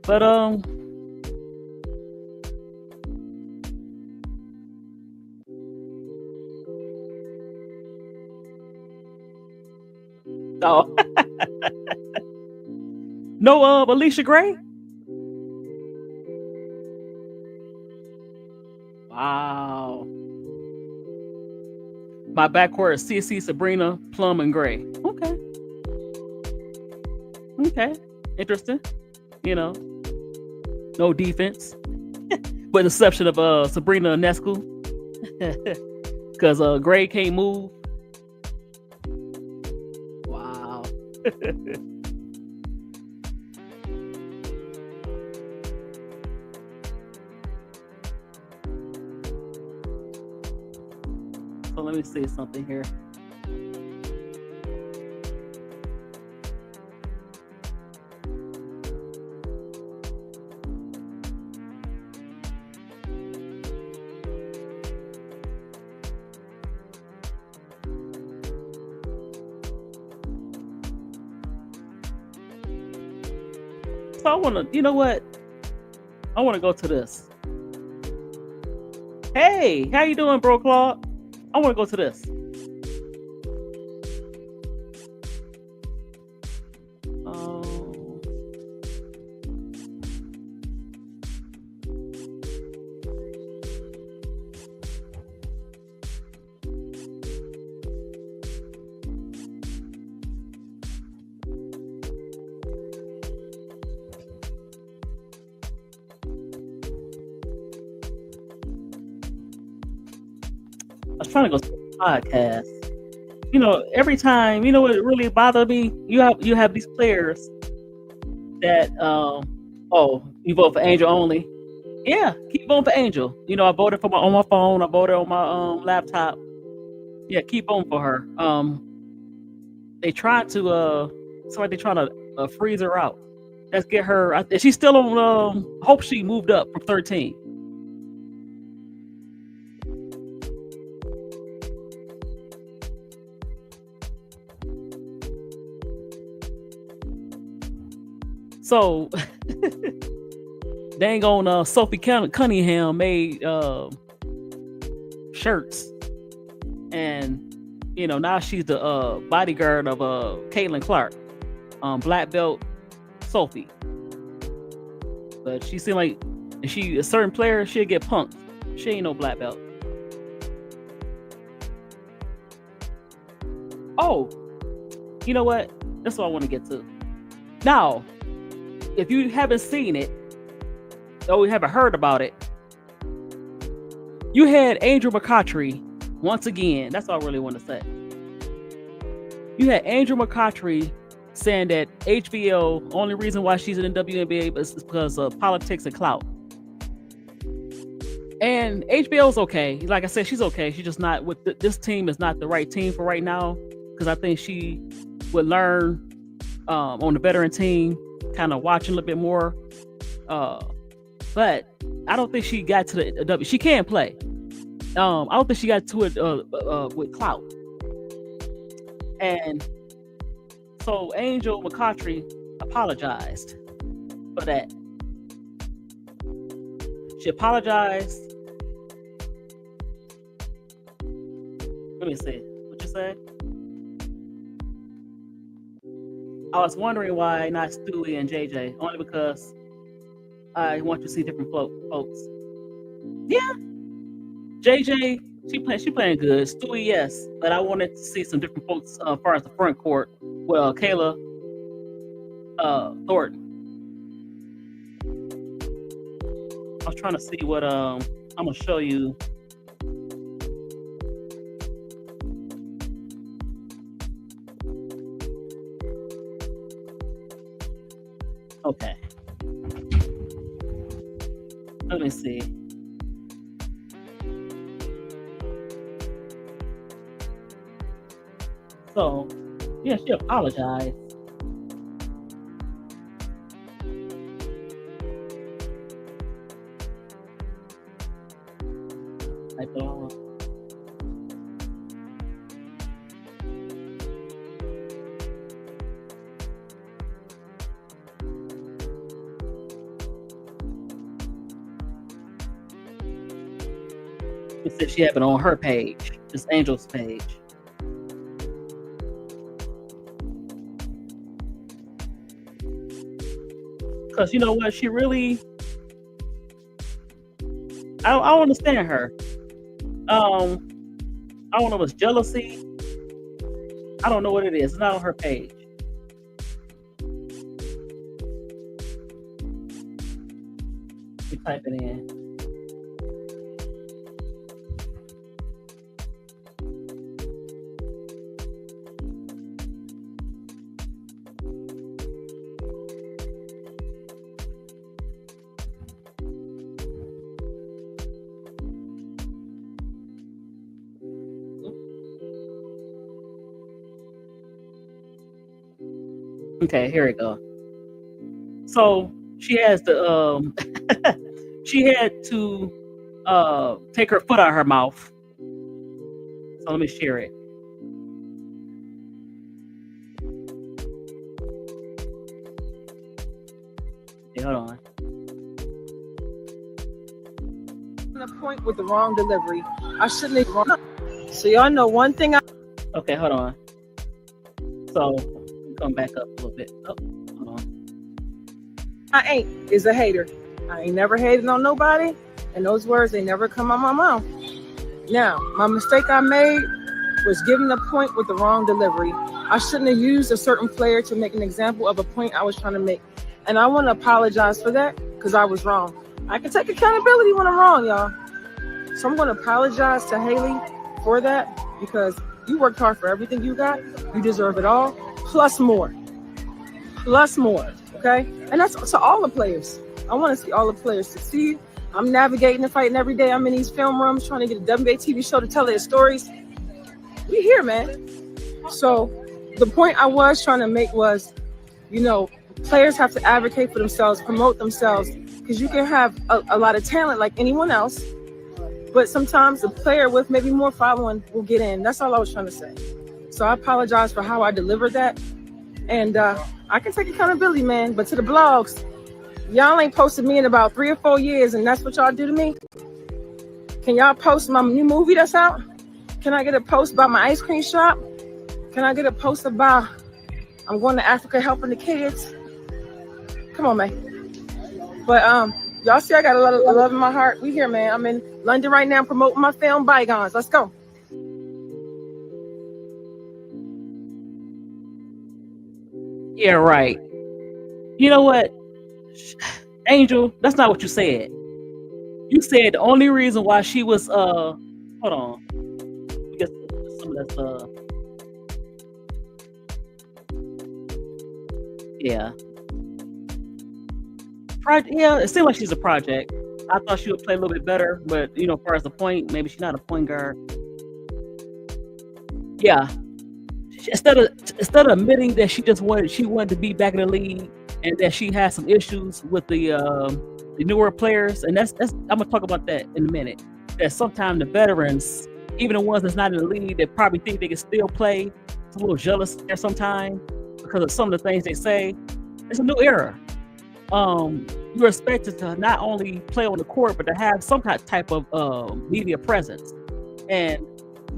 But oh no, Alicia Gray. Wow. My backcourt is CC, Sabrina, Plum, and Gray. Okay. Okay. Interesting. You know, no defense. With the exception of Sabrina Nescu. Because Gray can't move. Wow. So let me see something here. So I want to, you know what? I want to go to this. Hey, how you doing, bro, Clout? I want to go to this. I was trying to go to the podcast. You know, every time, you know what really bothered me? You have these players that you vote for Angel only. Yeah, keep voting for Angel. You know, I voted for on my phone, I voted on my laptop. Yeah, keep voting for her. They tried to somebody trying to freeze her out. Let's get her. She's still on. Hope she moved up from 13. So, dang on Sophie Cunningham made shirts, and you know now she's the bodyguard of Caitlin Clark, black belt Sophie. But she seemed like if she a certain player, she'll get punked. She ain't no black belt. Oh, you know what? That's what I want to get to. Now, if you haven't seen it, or you haven't heard about it, you had Angel McCoughtry once again. That's all I really want to say. You had Angel McCoughtry saying that HBO, only reason why she's in the WNBA is because of politics and clout. And HBO's okay. Like I said, she's okay. She's just not with this team is not the right team for right now, because I think she would learn on the veteran team, kind of watching a little bit more. But I don't think she got to the W. She can play. I don't think she got to it with Clout. And so Angel McCoughtry apologized for that. She apologized. Let me see. What you say? I was wondering why not Stewie and JJ, only because I want to see different folks. Yeah, JJ, she playing good. Stewie, yes, but I wanted to see some different folks as far as the front court. Well, Kayla Thornton. I was trying to see what I'm gonna show you. Okay. Let me see. So, yeah, she apologized. I don't. It said she have it on her page, this Angel's page. Because you know what, she really, I don't understand her. I don't know if it's jealousy. I don't know what it is. It's not on her page. We type it in. Okay, here we go. So she has the she had to take her foot out of her mouth. So let me share it. Okay, hold on. The point with the wrong delivery. I shouldn't have run. So y'all know one thing. Okay, hold on. So come back up a little bit. Oh, hold on. I ain't is a hater. I ain't never hated on nobody, and those words they never come out my mouth. Now, my mistake I made was giving the point with the wrong delivery. I shouldn't have used a certain player to make an example of a point I was trying to make, and I want to apologize for that because I was wrong. I can take accountability when I'm wrong, y'all. So I'm going to apologize to Haley for that because you worked hard for everything you got. You deserve it all, plus more. Plus more, okay? And that's to all the players. I want to see all the players succeed. I'm navigating and fighting every day. I'm in these film rooms trying to get a WNBA TV show to tell their stories. We here, man. So the point I was trying to make was, you know, players have to advocate for themselves, promote themselves, because you can have a lot of talent like anyone else, but sometimes the player with maybe more following will get in. That's all I was trying to say. So I apologize for how I delivered that. And I can take accountability, man. But to the blogs, y'all ain't posted me in about 3 or 4 years, and that's what y'all do to me. Can y'all post my new movie that's out? Can I get a post about my ice cream shop? Can I get a post about I'm going to Africa helping the kids? Come on, man. But y'all see I got a lot of love in my heart. We here, man. I'm in London right now promoting my film Bygones. Let's go. Yeah, right. You know what, Angel? That's not what you said. You said the only reason why she was hold on. We get some of that yeah. Yeah, it seemed like she's a project. I thought she would play a little bit better, but you know, as far as the point, maybe she's not a point guard. Yeah. Instead of admitting that she wanted to be back in the league and that she has some issues with the newer players, and that's I'm gonna talk about that in a minute. That sometimes the veterans, even the ones that's not in the league, they probably think they can still play. It's a little jealous there sometimes because of some of the things they say. It's a new era. You're expected to not only play on the court, but to have some type of media presence. And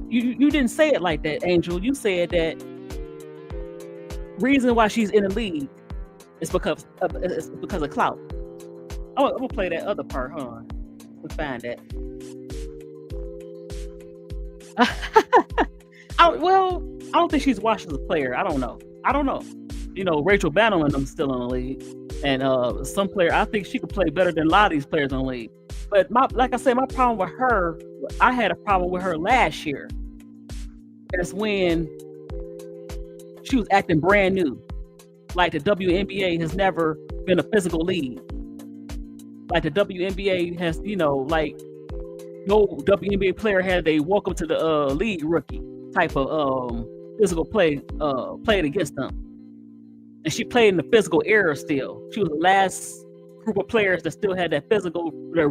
you didn't say it like that, Angel. You said that reason why she's in the league is because of Clout. I'm gonna play that other part. Hold on, let's find that. I don't think she's watched as a player. I don't know. You know, Rachel Bannerman and them still in the league, and some player. I think she could play better than a lot of these players in the league. But like I said, my problem with her, I had a problem with her last year. That's when she was acting brand new. Like the WNBA has never been a physical league. Like the WNBA has, you know, like no WNBA player had a welcome to the league rookie type of physical play played against them. And she played in the physical era still. She was the last group of players that still had that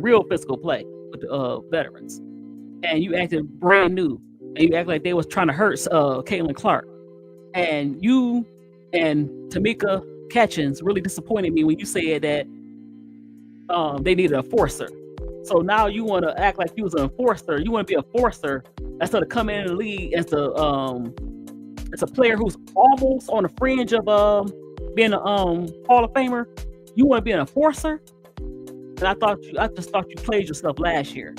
real physical play with the veterans. And you acted brand new. And you act like they was trying to hurt Caitlin Clark. And you and Tamika Catchings really disappointed me when you said that they needed a forcer. So now you want to act like you was an enforcer. You want to be a forcer instead of coming in the league as a player who's almost on the fringe of being a Hall of Famer. You want to be an enforcer, and I just thought you played yourself last year,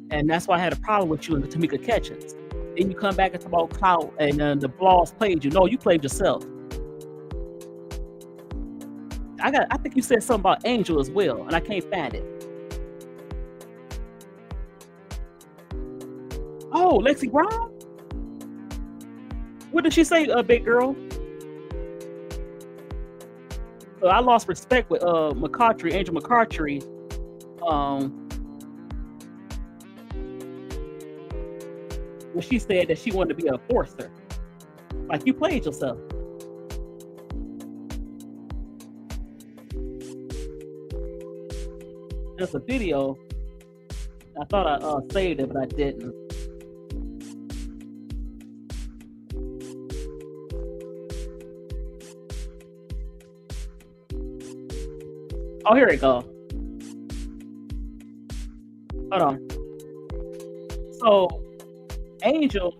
and that's why I had a problem with you and Tamika Catchings. Then you come back and talk about Clout and the Blogs played you. No, you played yourself. I think you said something about Angel as well, and I can't find it. Oh, Lexi Brown? What did she say, big girl? So I lost respect with McCautry, Angel McCautry. When she said that she wanted to be a forcer. Like, you played yourself. There's a video. I thought I saved it, but I didn't. Oh, here we go. Hold on. So, Angel.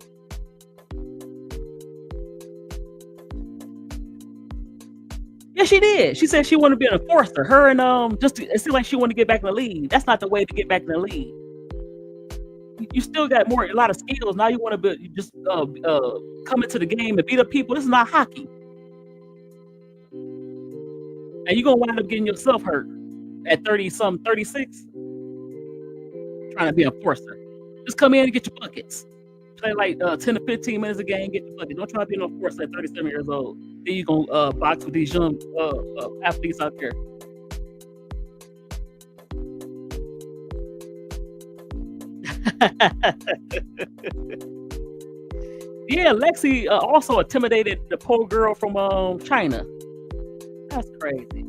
Yeah, she did. She said she wanted to be an enforcer. Her and it seemed like she wanted to get back in the league. That's not the way to get back in the league. You still got a lot of skills. Now you want to be just come into the game and beat up people. This is not hockey. And you're gonna wind up getting yourself hurt at 36, trying to be a enforcer. Just come in and get your buckets. Play like 10 to 15 minutes a game, get your bucket. Don't try to be no enforcer at 37 years old. Then you're gonna box with these young athletes out there. Yeah, Lexi also intimidated the poor girl from China. That's crazy.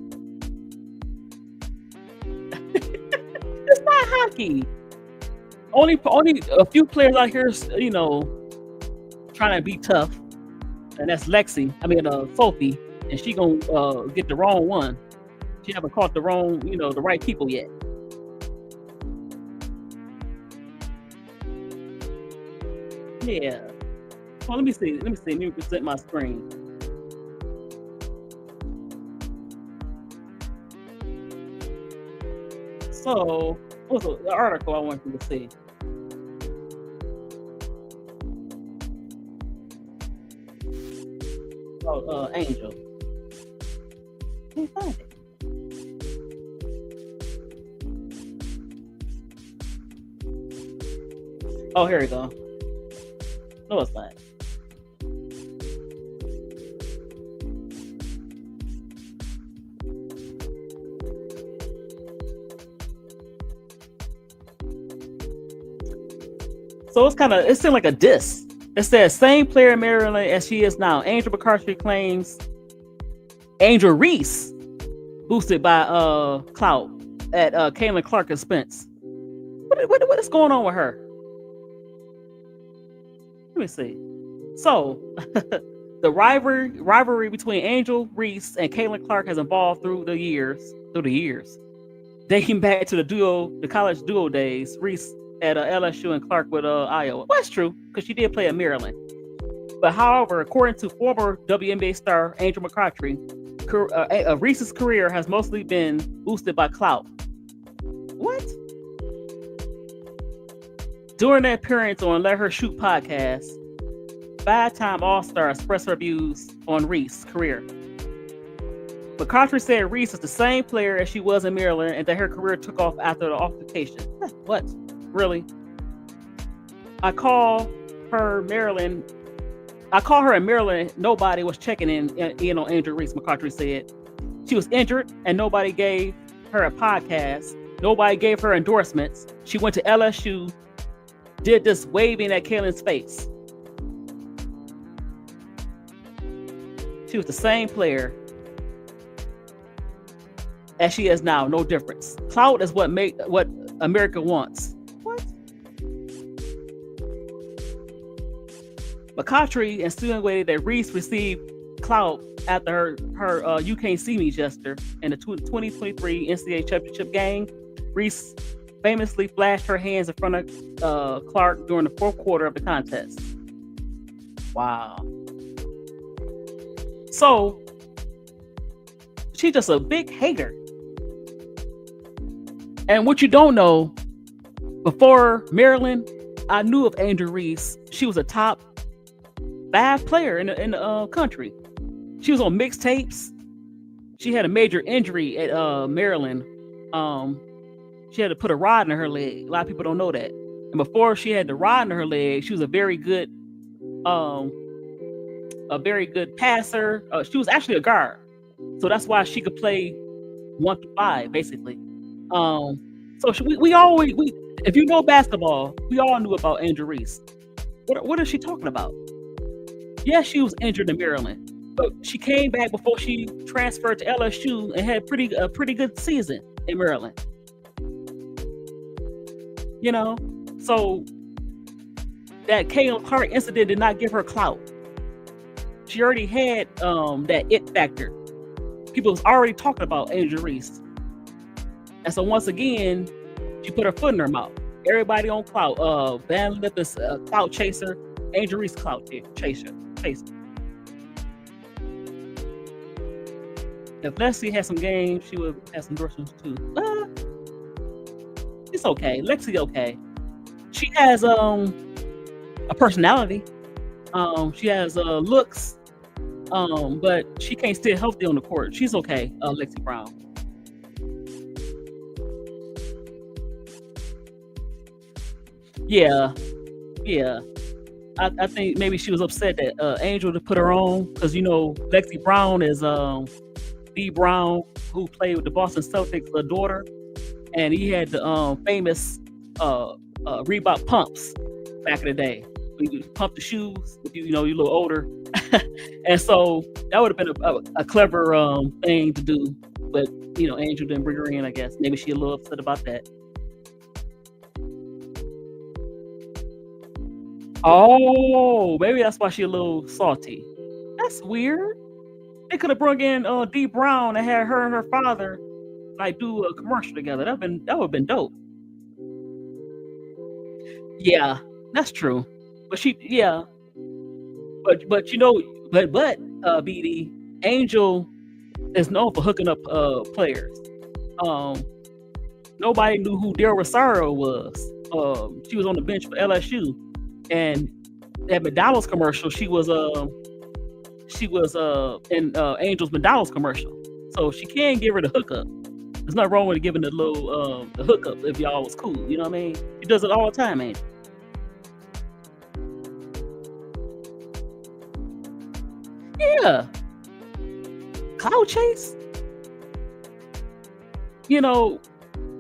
It's not hockey. Only a few players out here, trying to be tough, and that's Lexi. Sophie, and she gonna get the wrong one. She haven't caught the right people yet. Yeah. Well, let me see. Let me present my screen. So, what was the article I wanted you to see? Oh, Angel. Can't find it. Oh, here we go. No, it's not. So it seemed like a diss. It says same player in Maryland as she is now. Angel McCarthy claims Angel Reese boosted by Clout at Caitlin Clark expense. What is going on with her? Let me see. So the rivalry between Angel Reese and Caitlin Clark has evolved through the years. Dating back to the college duo days. Reese at LSU and Clark with Iowa. Well, that's true, because she did play at Maryland. But however, according to former WNBA star Angel McCautry, Reese's career has mostly been boosted by Clout. What? During their appearance on Let Her Shoot podcast, 5-time All-Star expressed her views on Reese's career. McCautry said Reese is the same player as she was in Maryland and that her career took off after the altercation. What? Really? I call her in Maryland. Nobody was checking in on Angel Reese, McCautry said. She was injured and nobody gave her a podcast. Nobody gave her endorsements. She went to LSU, did this waving at Caitlin's face. She was the same player as she is now, no difference. Clout is what America wants. What? McCautry insinuated that Reese received Clout after her "You Can't See Me" gesture in the 2023 NCAA championship game. Reese famously flashed her hands in front of Clark during the fourth quarter of the contest. Wow. So she's just a big hater. And what you don't know, before Maryland, I knew of Angel Reese. She was a top 5 player in the country. She was on mixtapes. She had a major injury at Maryland. She had to put a rod in her leg. A lot of people don't know that. And before she had the rod in her leg, she was a very good passer. She was actually a guard, so that's why she could play 1 through 5, basically. So if you know basketball, we all knew about Angel Reese. What is she talking about? Yeah, she was injured in Maryland, but she came back before she transferred to LSU and had a pretty good season in Maryland. You know, so that Caitlin Clark incident did not give her clout. She already had that it factor. People was already talking about Angel Reese. And so once again, she put her foot in her mouth. Everybody on Clout. Van Lippis, Clout chaser. Angel Reese, Clout chaser. If Lexi had some games, she would have some endorsements too. It's okay. Lexi okay. She has a personality. She has looks. But she can't stay healthy on the court. She's okay, Lexi Brown. Yeah. I think maybe she was upset that Angel to put her on, because Lexi Brown is Dee Brown, who played with the Boston Celtics' daughter, and he had the famous Reebok pumps back in the day. When you pump the shoes, if you're a little older, and so that would have been a clever thing to do. But Angel didn't bring her in. I guess maybe she a little upset about that. Oh, maybe that's why she a little salty. That's weird. They could have brought in Dee Brown and had her and her father do a commercial together. That would have been dope. Yeah, that's true. But BD, Angel is known for hooking up players. Nobody knew who Del Rosario was. She was on the bench for LSU. And that McDonald's commercial, she was in Angel's McDonald's commercial, so she can give her the hookup. There's nothing wrong with giving the little the hookup if y'all was cool. You know what I mean? She does it all the time, Angel. Yeah, clout chase.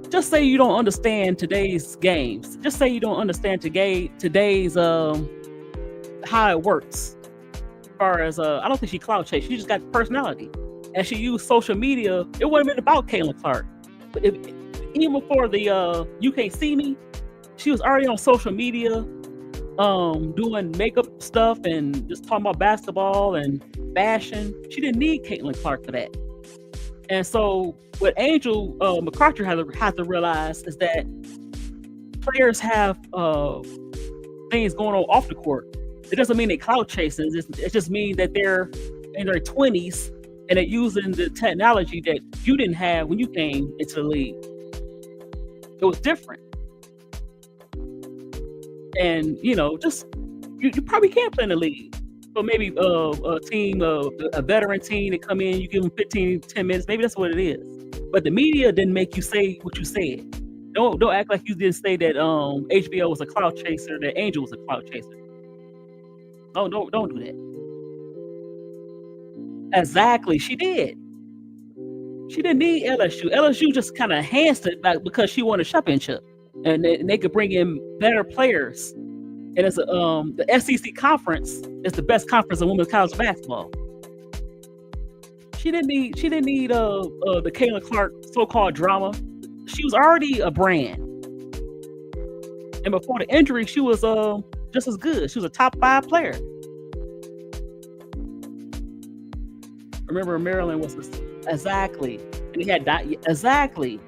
Just say you don't understand today's games. Just say you don't understand today's how it works. As far as I don't think she clout chased. She just got personality, and she used social media. It wasn't even about Caitlin Clark. But even before the You Can't See Me, she was already on social media, doing makeup stuff and just talking about basketball and fashion. She didn't need Caitlin Clark for that. And so what Angel McCarter has to realize is that players have things going on off the court. It doesn't mean they clout chasing. It just means that they're in their 20s and they're using the technology that you didn't have when you came into the league. It was different. And, just you probably can't play in the league. So maybe a team, a veteran team that come in, you give them 10 minutes. Maybe that's what it is. But the media didn't make you say what you said. Don't act like you didn't say that HBO was a clout chaser, that Angel was a clout chaser. No, don't do that. Exactly, she did. She didn't need LSU. LSU just kind of enhanced it because she won a championship, and they could bring in better players. And it's the SEC conference is the best conference in women's college basketball. She didn't need the Caitlin Clark so-called drama. She was already a brand, and before the injury, she was just as good. She was a top 5 player. Remember, Maryland was exactly, and he had exactly.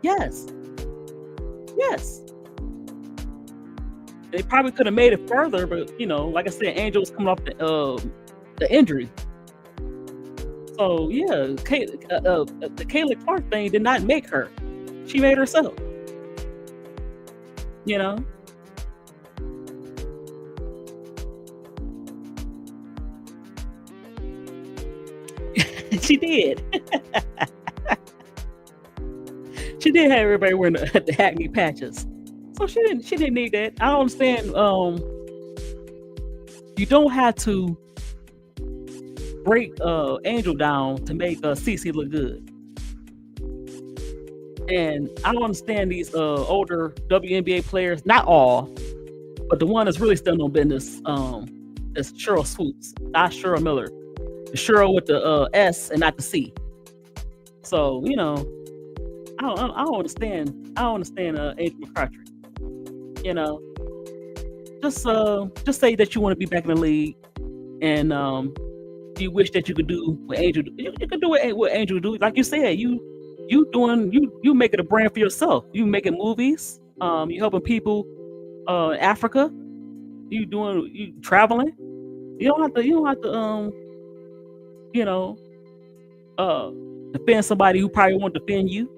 Yes, Yes. They probably could have made it further, but like I said, Angel was coming off the injury. So yeah, the Caitlin Clark thing did not make her. She made herself. She did. She did have everybody wearing the acne patches. So she didn't need that. I don't understand. You don't have to break Angel down to make Cece look good. And I don't understand these older WNBA players, not all, but the one that's really still no business is Cheryl Swoops, not Cheryl Miller. The Cheryl with the S and not the C. So, I don't understand. I don't understand Angel McCarthy. Just say that you want to be back in the league, and you wish that you could do what Angel do. You can do what Angel do. Like you said, you making a brand for yourself. You making movies. You helping people in Africa. You traveling. You don't have to defend somebody who probably won't defend you.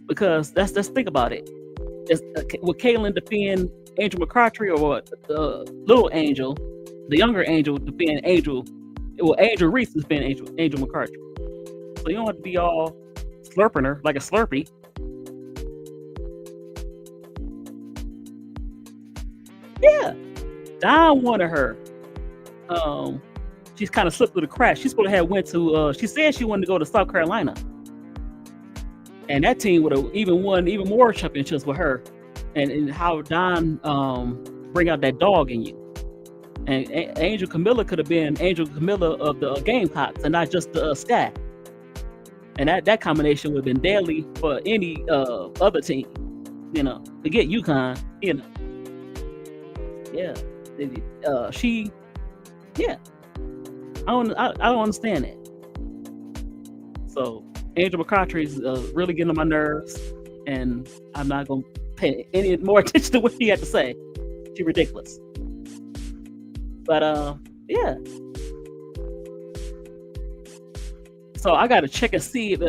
Because let's think about it. Would Caitlin defend Angel McCarthy, or what the little Angel, the younger Angel, defend Angel? Well, Angel Reese defend Angel McCarthy. So you don't have to be all slurping her like a Slurpee. Yeah, Don wanted her. She's kind of slipped through the cracks. She's supposed to have went to. She said she wanted to go to South Carolina, and that team would have even won even more championships with her. And how Don bring out that dog in you. And Angel Camilla could have been Angel Camilla of the Gamecocks and not just the Sky. And that combination would have been deadly for any other team, Forget UConn, Yeah. I don't understand it. So Angel McCarthy is really getting on my nerves, and I'm not gonna pay any more attention to what he had to say. She's ridiculous. But yeah. So I gotta check and see if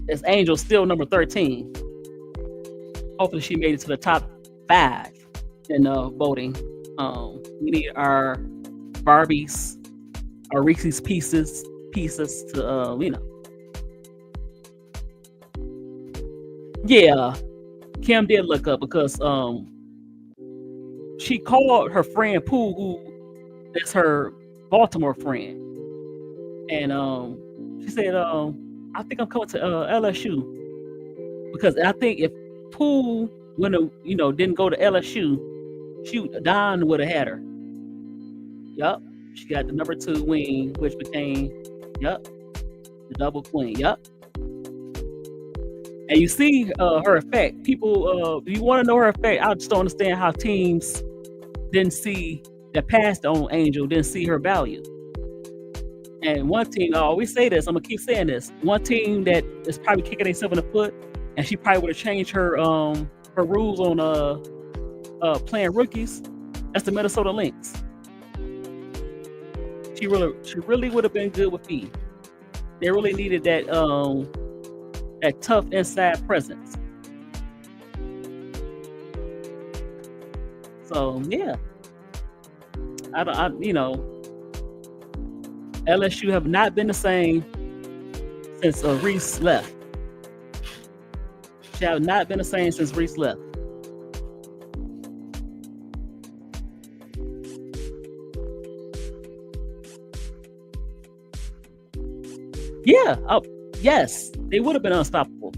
is Angel still number 13. Hopefully she made it to the top 5 in voting. We need our Barbies, our Reese's pieces to Yeah, Kim did look up because she called her friend Pooh, who is her Baltimore friend, and she said, I think I'm coming to LSU, because I think if Pooh didn't go to LSU, Don would have had her. Yup, she got the number 2 wing, which became the double queen. Yup. And you see her effect. People, if you want to know her effect, I just don't understand how teams didn't see that passed on Angel, didn't see her value. And one team, I always say this, I'm gonna keep saying this. One team that is probably kicking themselves in the foot, and she probably would have changed her rules on playing rookies. That's the Minnesota Lynx. She really would have been good with me. They really needed that tough inside presence. So yeah, LSU have not been the same since Reese left. She have not been the same since Reese left. Yeah, yes, they would have been unstoppable.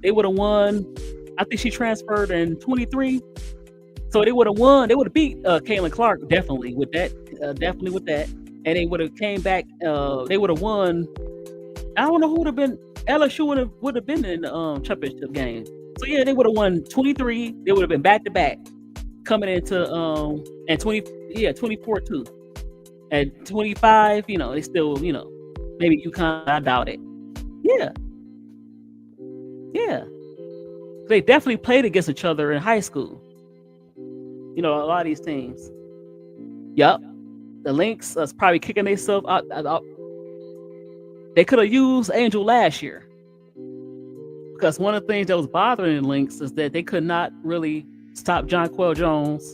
They would have won. I think she transferred in 23, so they would have won. They would have beat Caitlin Clark definitely with that. And they would have came back. They would have won. I don't know who would have been. LSU would have been in the championship game. So yeah, they would have won 23. They would have been back to back coming into and 24 too. At 25, they still maybe UConn. I doubt it. Yeah, Yeah, they definitely played against each other in high school. You know, a lot of these teams. Yup, the Lynx is probably kicking themselves out. They could have used Angel last year because one of the things that was bothering the Lynx is that they could not really stop Jonquel Jones.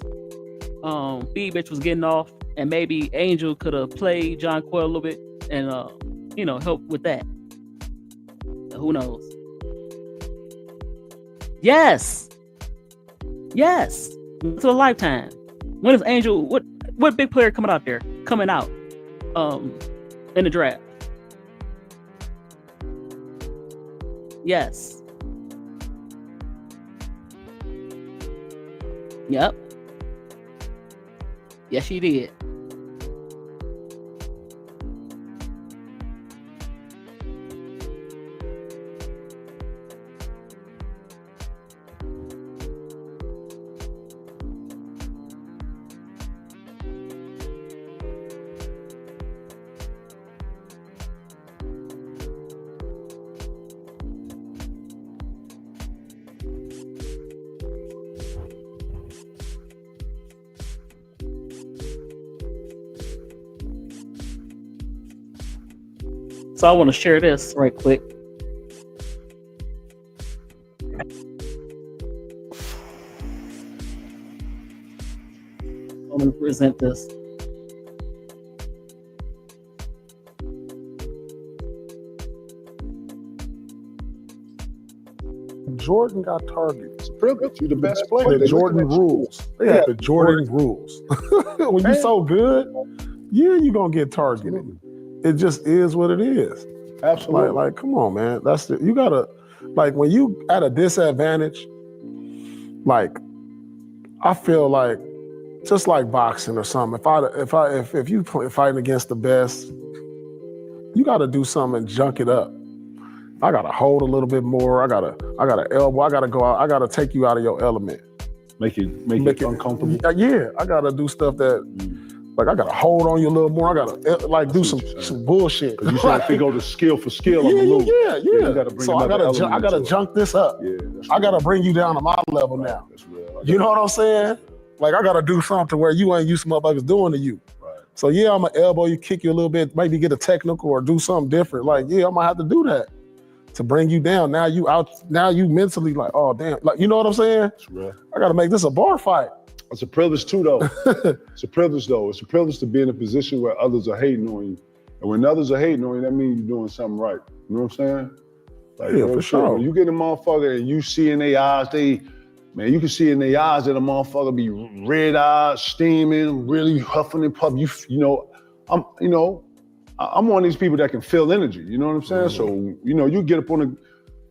B-Bitch was getting off, and maybe Angel could have played Jonquel a little bit and help with that. Who knows? Yes. To a lifetime. When is Angel? What big player coming out? In the draft? Yes. Yep. Yes, she did. So I want to share this right quick. I'm going to present this. Jordan got targeted. It's a privilege. You're the best player. The Jordan rules. They had the Jordan rules. When you're so good, you're gonna get targeted. Absolutely. It just is what it is. Absolutely. Like come on, man. You gotta, like, when you at a disadvantage, like, I feel like, just like boxing or something, if you fighting against the best, you gotta do something and junk it up. I gotta hold a little bit more. I gotta elbow. I gotta go out. I gotta take you out of your element. Make it uncomfortable. Yeah, I gotta do stuff that, like, I gotta hold on you a little more. I gotta, like, do some bullshit. Because you trying to go to skill for skill on the loop. Yeah. You gotta bring so I gotta junk this up. Yeah, I gotta bring you down to my level now. That's real. You know what I'm saying? Like, I gotta do something where you ain't used to motherfuckers doing to you. Right. So yeah, I'm gonna elbow you, kick you a little bit, maybe get a technical or do something different. Like, yeah, I'm gonna have to do that to bring you down. Now you mentally like, oh damn, like, you know what I'm saying? That's real. I gotta make this a bar fight. It's a privilege too, though. It's a privilege to be in a position where others are hating on you. And when others are hating on you, that means you're doing something right. You know what I'm saying? Like, yeah, for sure. When you get a motherfucker and you see in their eyes, you can see in their eyes that a motherfucker be red-eyed, steaming, really huffing and puffing. I'm one of these people that can feel energy. You know what I'm saying? Mm-hmm. So, you get up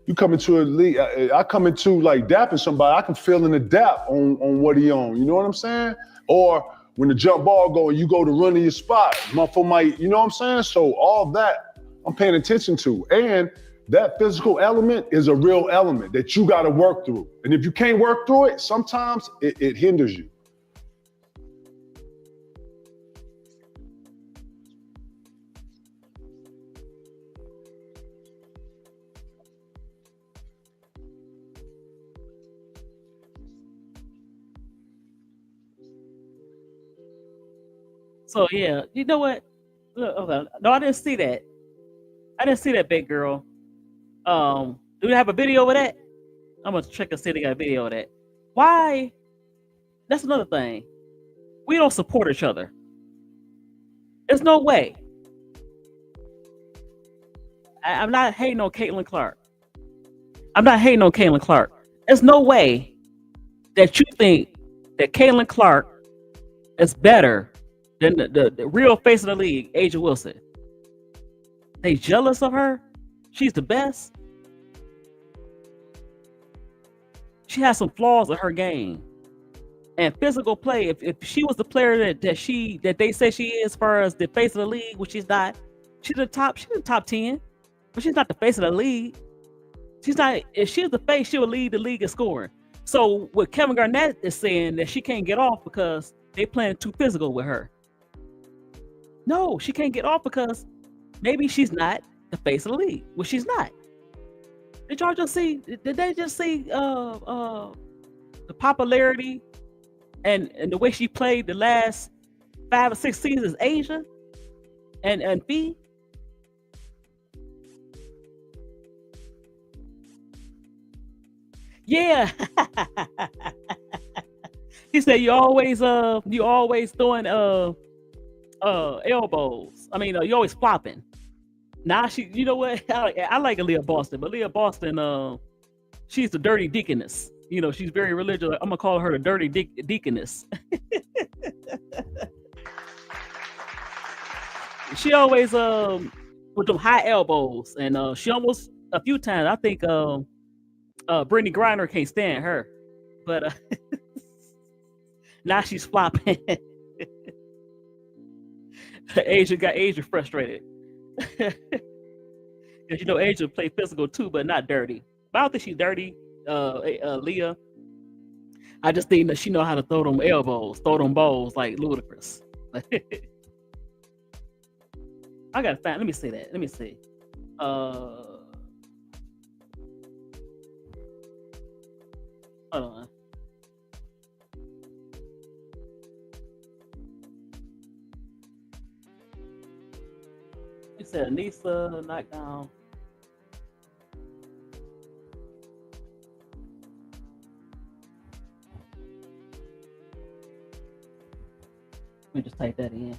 you come into a league. I come into like dapping somebody. I can feel in the dap on what he on. You know what I'm saying? Or when the jump ball go and you go to run in your spot, motherfucker might. You know what I'm saying? So all that I'm paying attention to, and that physical element is a real element that you got to work through. And if you can't work through it, sometimes it hinders you. So yeah, you know what? Look, no, I didn't see that. I didn't see that, big girl. Do they have a video of that? I'm gonna check and see if they got a video of that. Why? That's another thing. We don't support each other. There's no way. I'm not hating on Caitlin Clark. There's no way that you think that Caitlin Clark is better than the real face of the league, Asia Wilson. They jealous of her? She's the best. She has some flaws in her game. And physical play, if she was the player that they say she is as far as the face of the league, which she's not, she's the top 10, but she's not the face of the league. She's not. If she's the face, she would lead the league in scoring. So what Kevin Garnett is saying that she can't get off because they playing too physical with her. No, she can't get off because maybe she's not the face of the league. Well, she's not. Did y'all just see? Did they just see the popularity and the way she played the last 5 or 6 seasons, Asia and B? Yeah. He said you always throwing elbows. I mean, you always flopping. Now you know what? I like Leah Boston, but Leah Boston, she's the dirty deaconess. You know, she's very religious. I'm gonna call her the dirty deaconess. She always with them high elbows, and she almost a few times. I think Brittany Griner can't stand her, but now she's flopping. Asia got Asia frustrated. Because you know Asia play physical too, but not dirty. But I don't think she's dirty, Leah. I just think that she know how to throw them elbows, throw them balls like ludicrous. I gotta find. Let me see that. Let me see. Hold on. You said Anissa knockdown. Let me just type that in.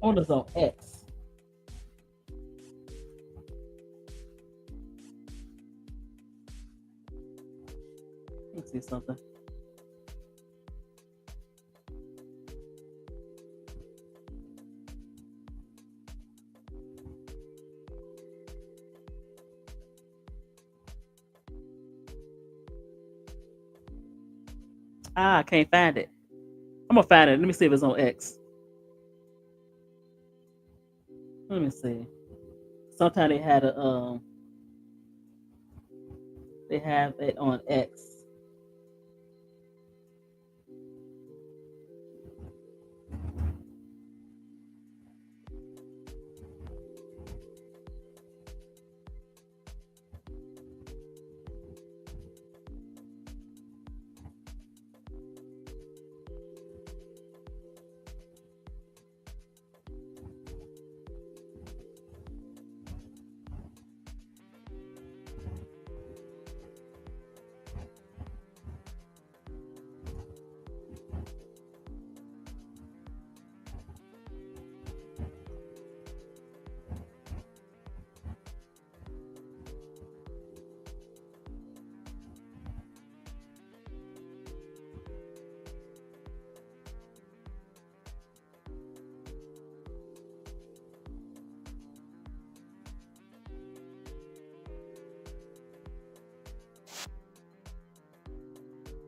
On is on X. Let's see something. I can't find it. I'm gonna find it. Let me see if it's on X. Let me see. Sometimes they had they have it on X.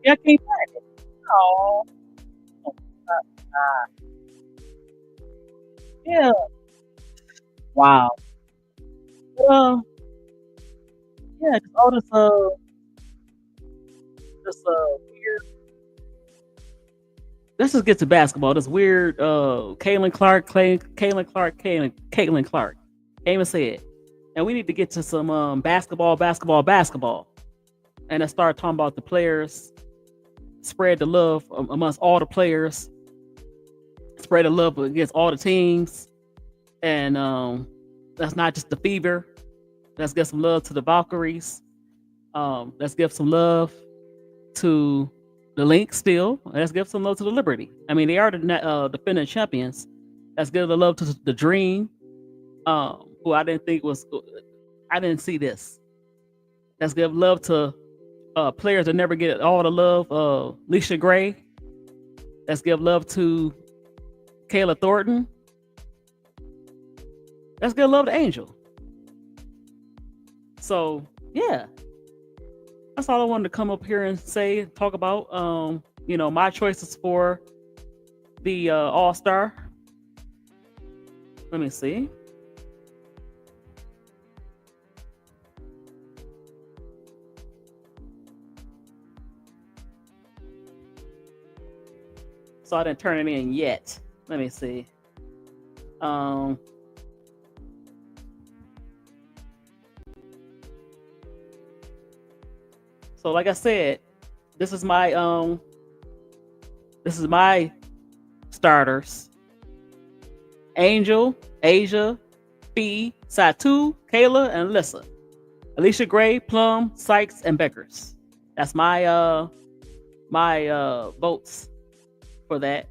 Yeah, I can't find it. Oh, yeah. Wow. Uh, yeah, just all this weird. Let's just get to basketball. This weird Caitlin Clark. Can't even say it. And we need to get to some basketball. And let's start talking about the players. Spread the love amongst all the players. Spread the love against all the teams. And that's not just the Fever. Let's give some love to the Valkyries. Let's give some love to the Lynx still. Let's give some love to the Liberty. I mean, they are the defending champions. Let's give the love to the Dream, who I didn't see this. Let's give love to players that never get all the love. Leisha Gray. Let's give love to Kayla Thornton. Let's give love to Angel. So yeah, that's all I wanted to come up here and say, talk about. My choices for the All-Star. Let me see. So I didn't turn it in yet. Let me see. So like I said, this is my starters. Angel, Asia, Fee, Satu, Kayla, and Alyssa. Alicia Gray, Plum, Sykes, and Beckers. That's my votes for that.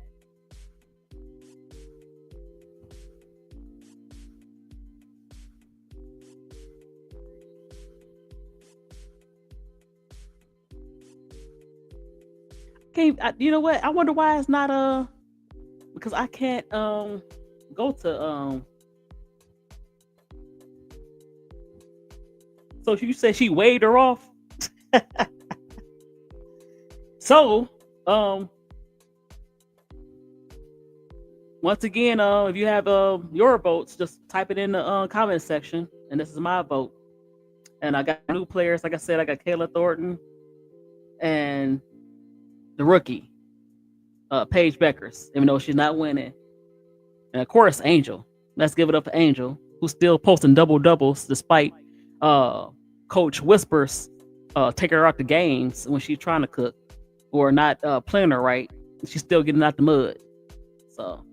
You know what? I wonder why it's not because I can't go to so you said she waved her off. So once again, if you have your votes, just type it in the comment section. And this is my vote. And I got new players. Like I said, I got Kayla Thornton and the rookie, Paige Beckers, even though she's not winning. And of course, Angel. Let's give it up for Angel, who's still posting doubles despite Coach Whispers taking her out the games when she's trying to cook or not playing her right. She's still getting out the mud. So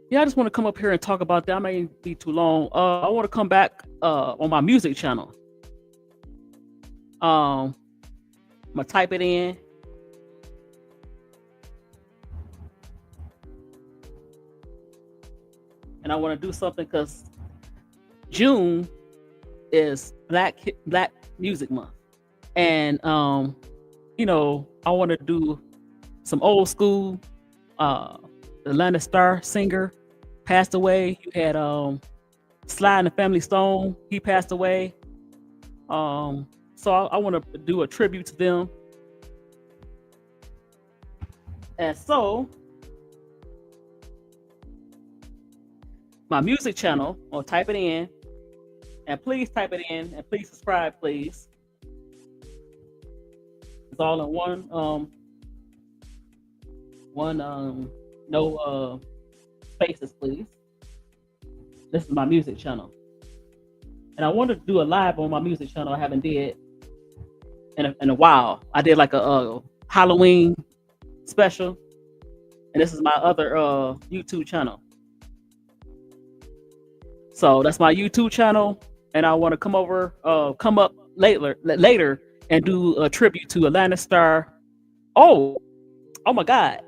yeah, I just want to come up here and talk about that. I may be too long. I want to come back on my music channel. I'm gonna type it in. And I want to do something because June is Black Music Month. And I want to do some old school. Atlanta Star singer passed away. You had Sly and the Family Stone. He passed away. So I want to do a tribute to them. And so my music channel, I'll type it in. And please type it in and please subscribe, please. It's all in no spaces, please. This is my music channel. And I wanted to do a live on my music channel. I haven't did in a while. I did like a Halloween special. And this is my other YouTube channel. So that's my YouTube channel. And I want to come up later and do a tribute to Atlanta Star. Oh my God.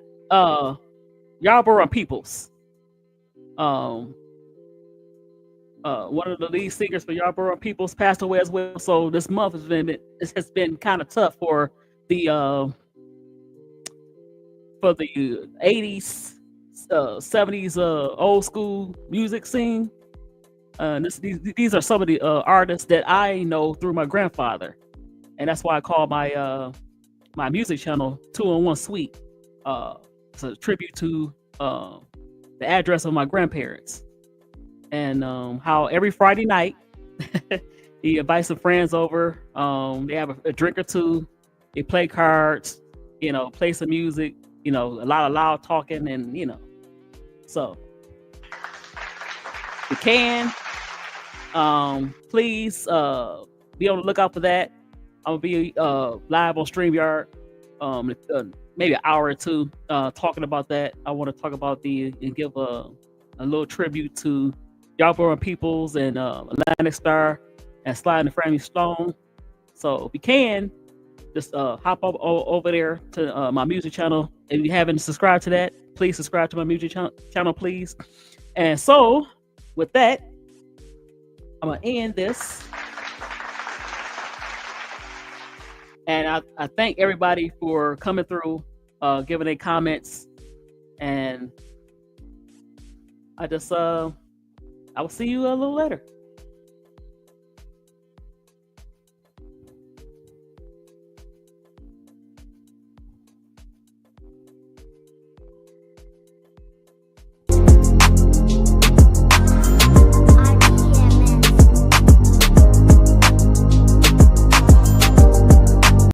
Yarborough Peoples. One of the lead singers for Yarborough Peoples passed away as well. So this month has been kind of tough for the 80s, 70s old school music scene. These are some of the artists that I know through my grandfather, and that's why I call my my music channel 2-in-1 Suite. It's a tribute to the address of my grandparents. And how every Friday night he invites some friends over. They have a drink or two. They play cards, play some music, a lot of loud talking, and So you can please be on the lookout for that. I'm gonna be live on StreamYard, maybe an hour or two, talking about that. I want to talk about and give a little tribute to Yarborough Peoples and Atlantic Star and Sly and the Family Stone. So if you can, just hop up over there to my music channel. If you haven't subscribed to that, please subscribe to my music channel, please. And so with that, I'm gonna end this. And I thank everybody for coming through, giving their comments, and I just I will see you a little later.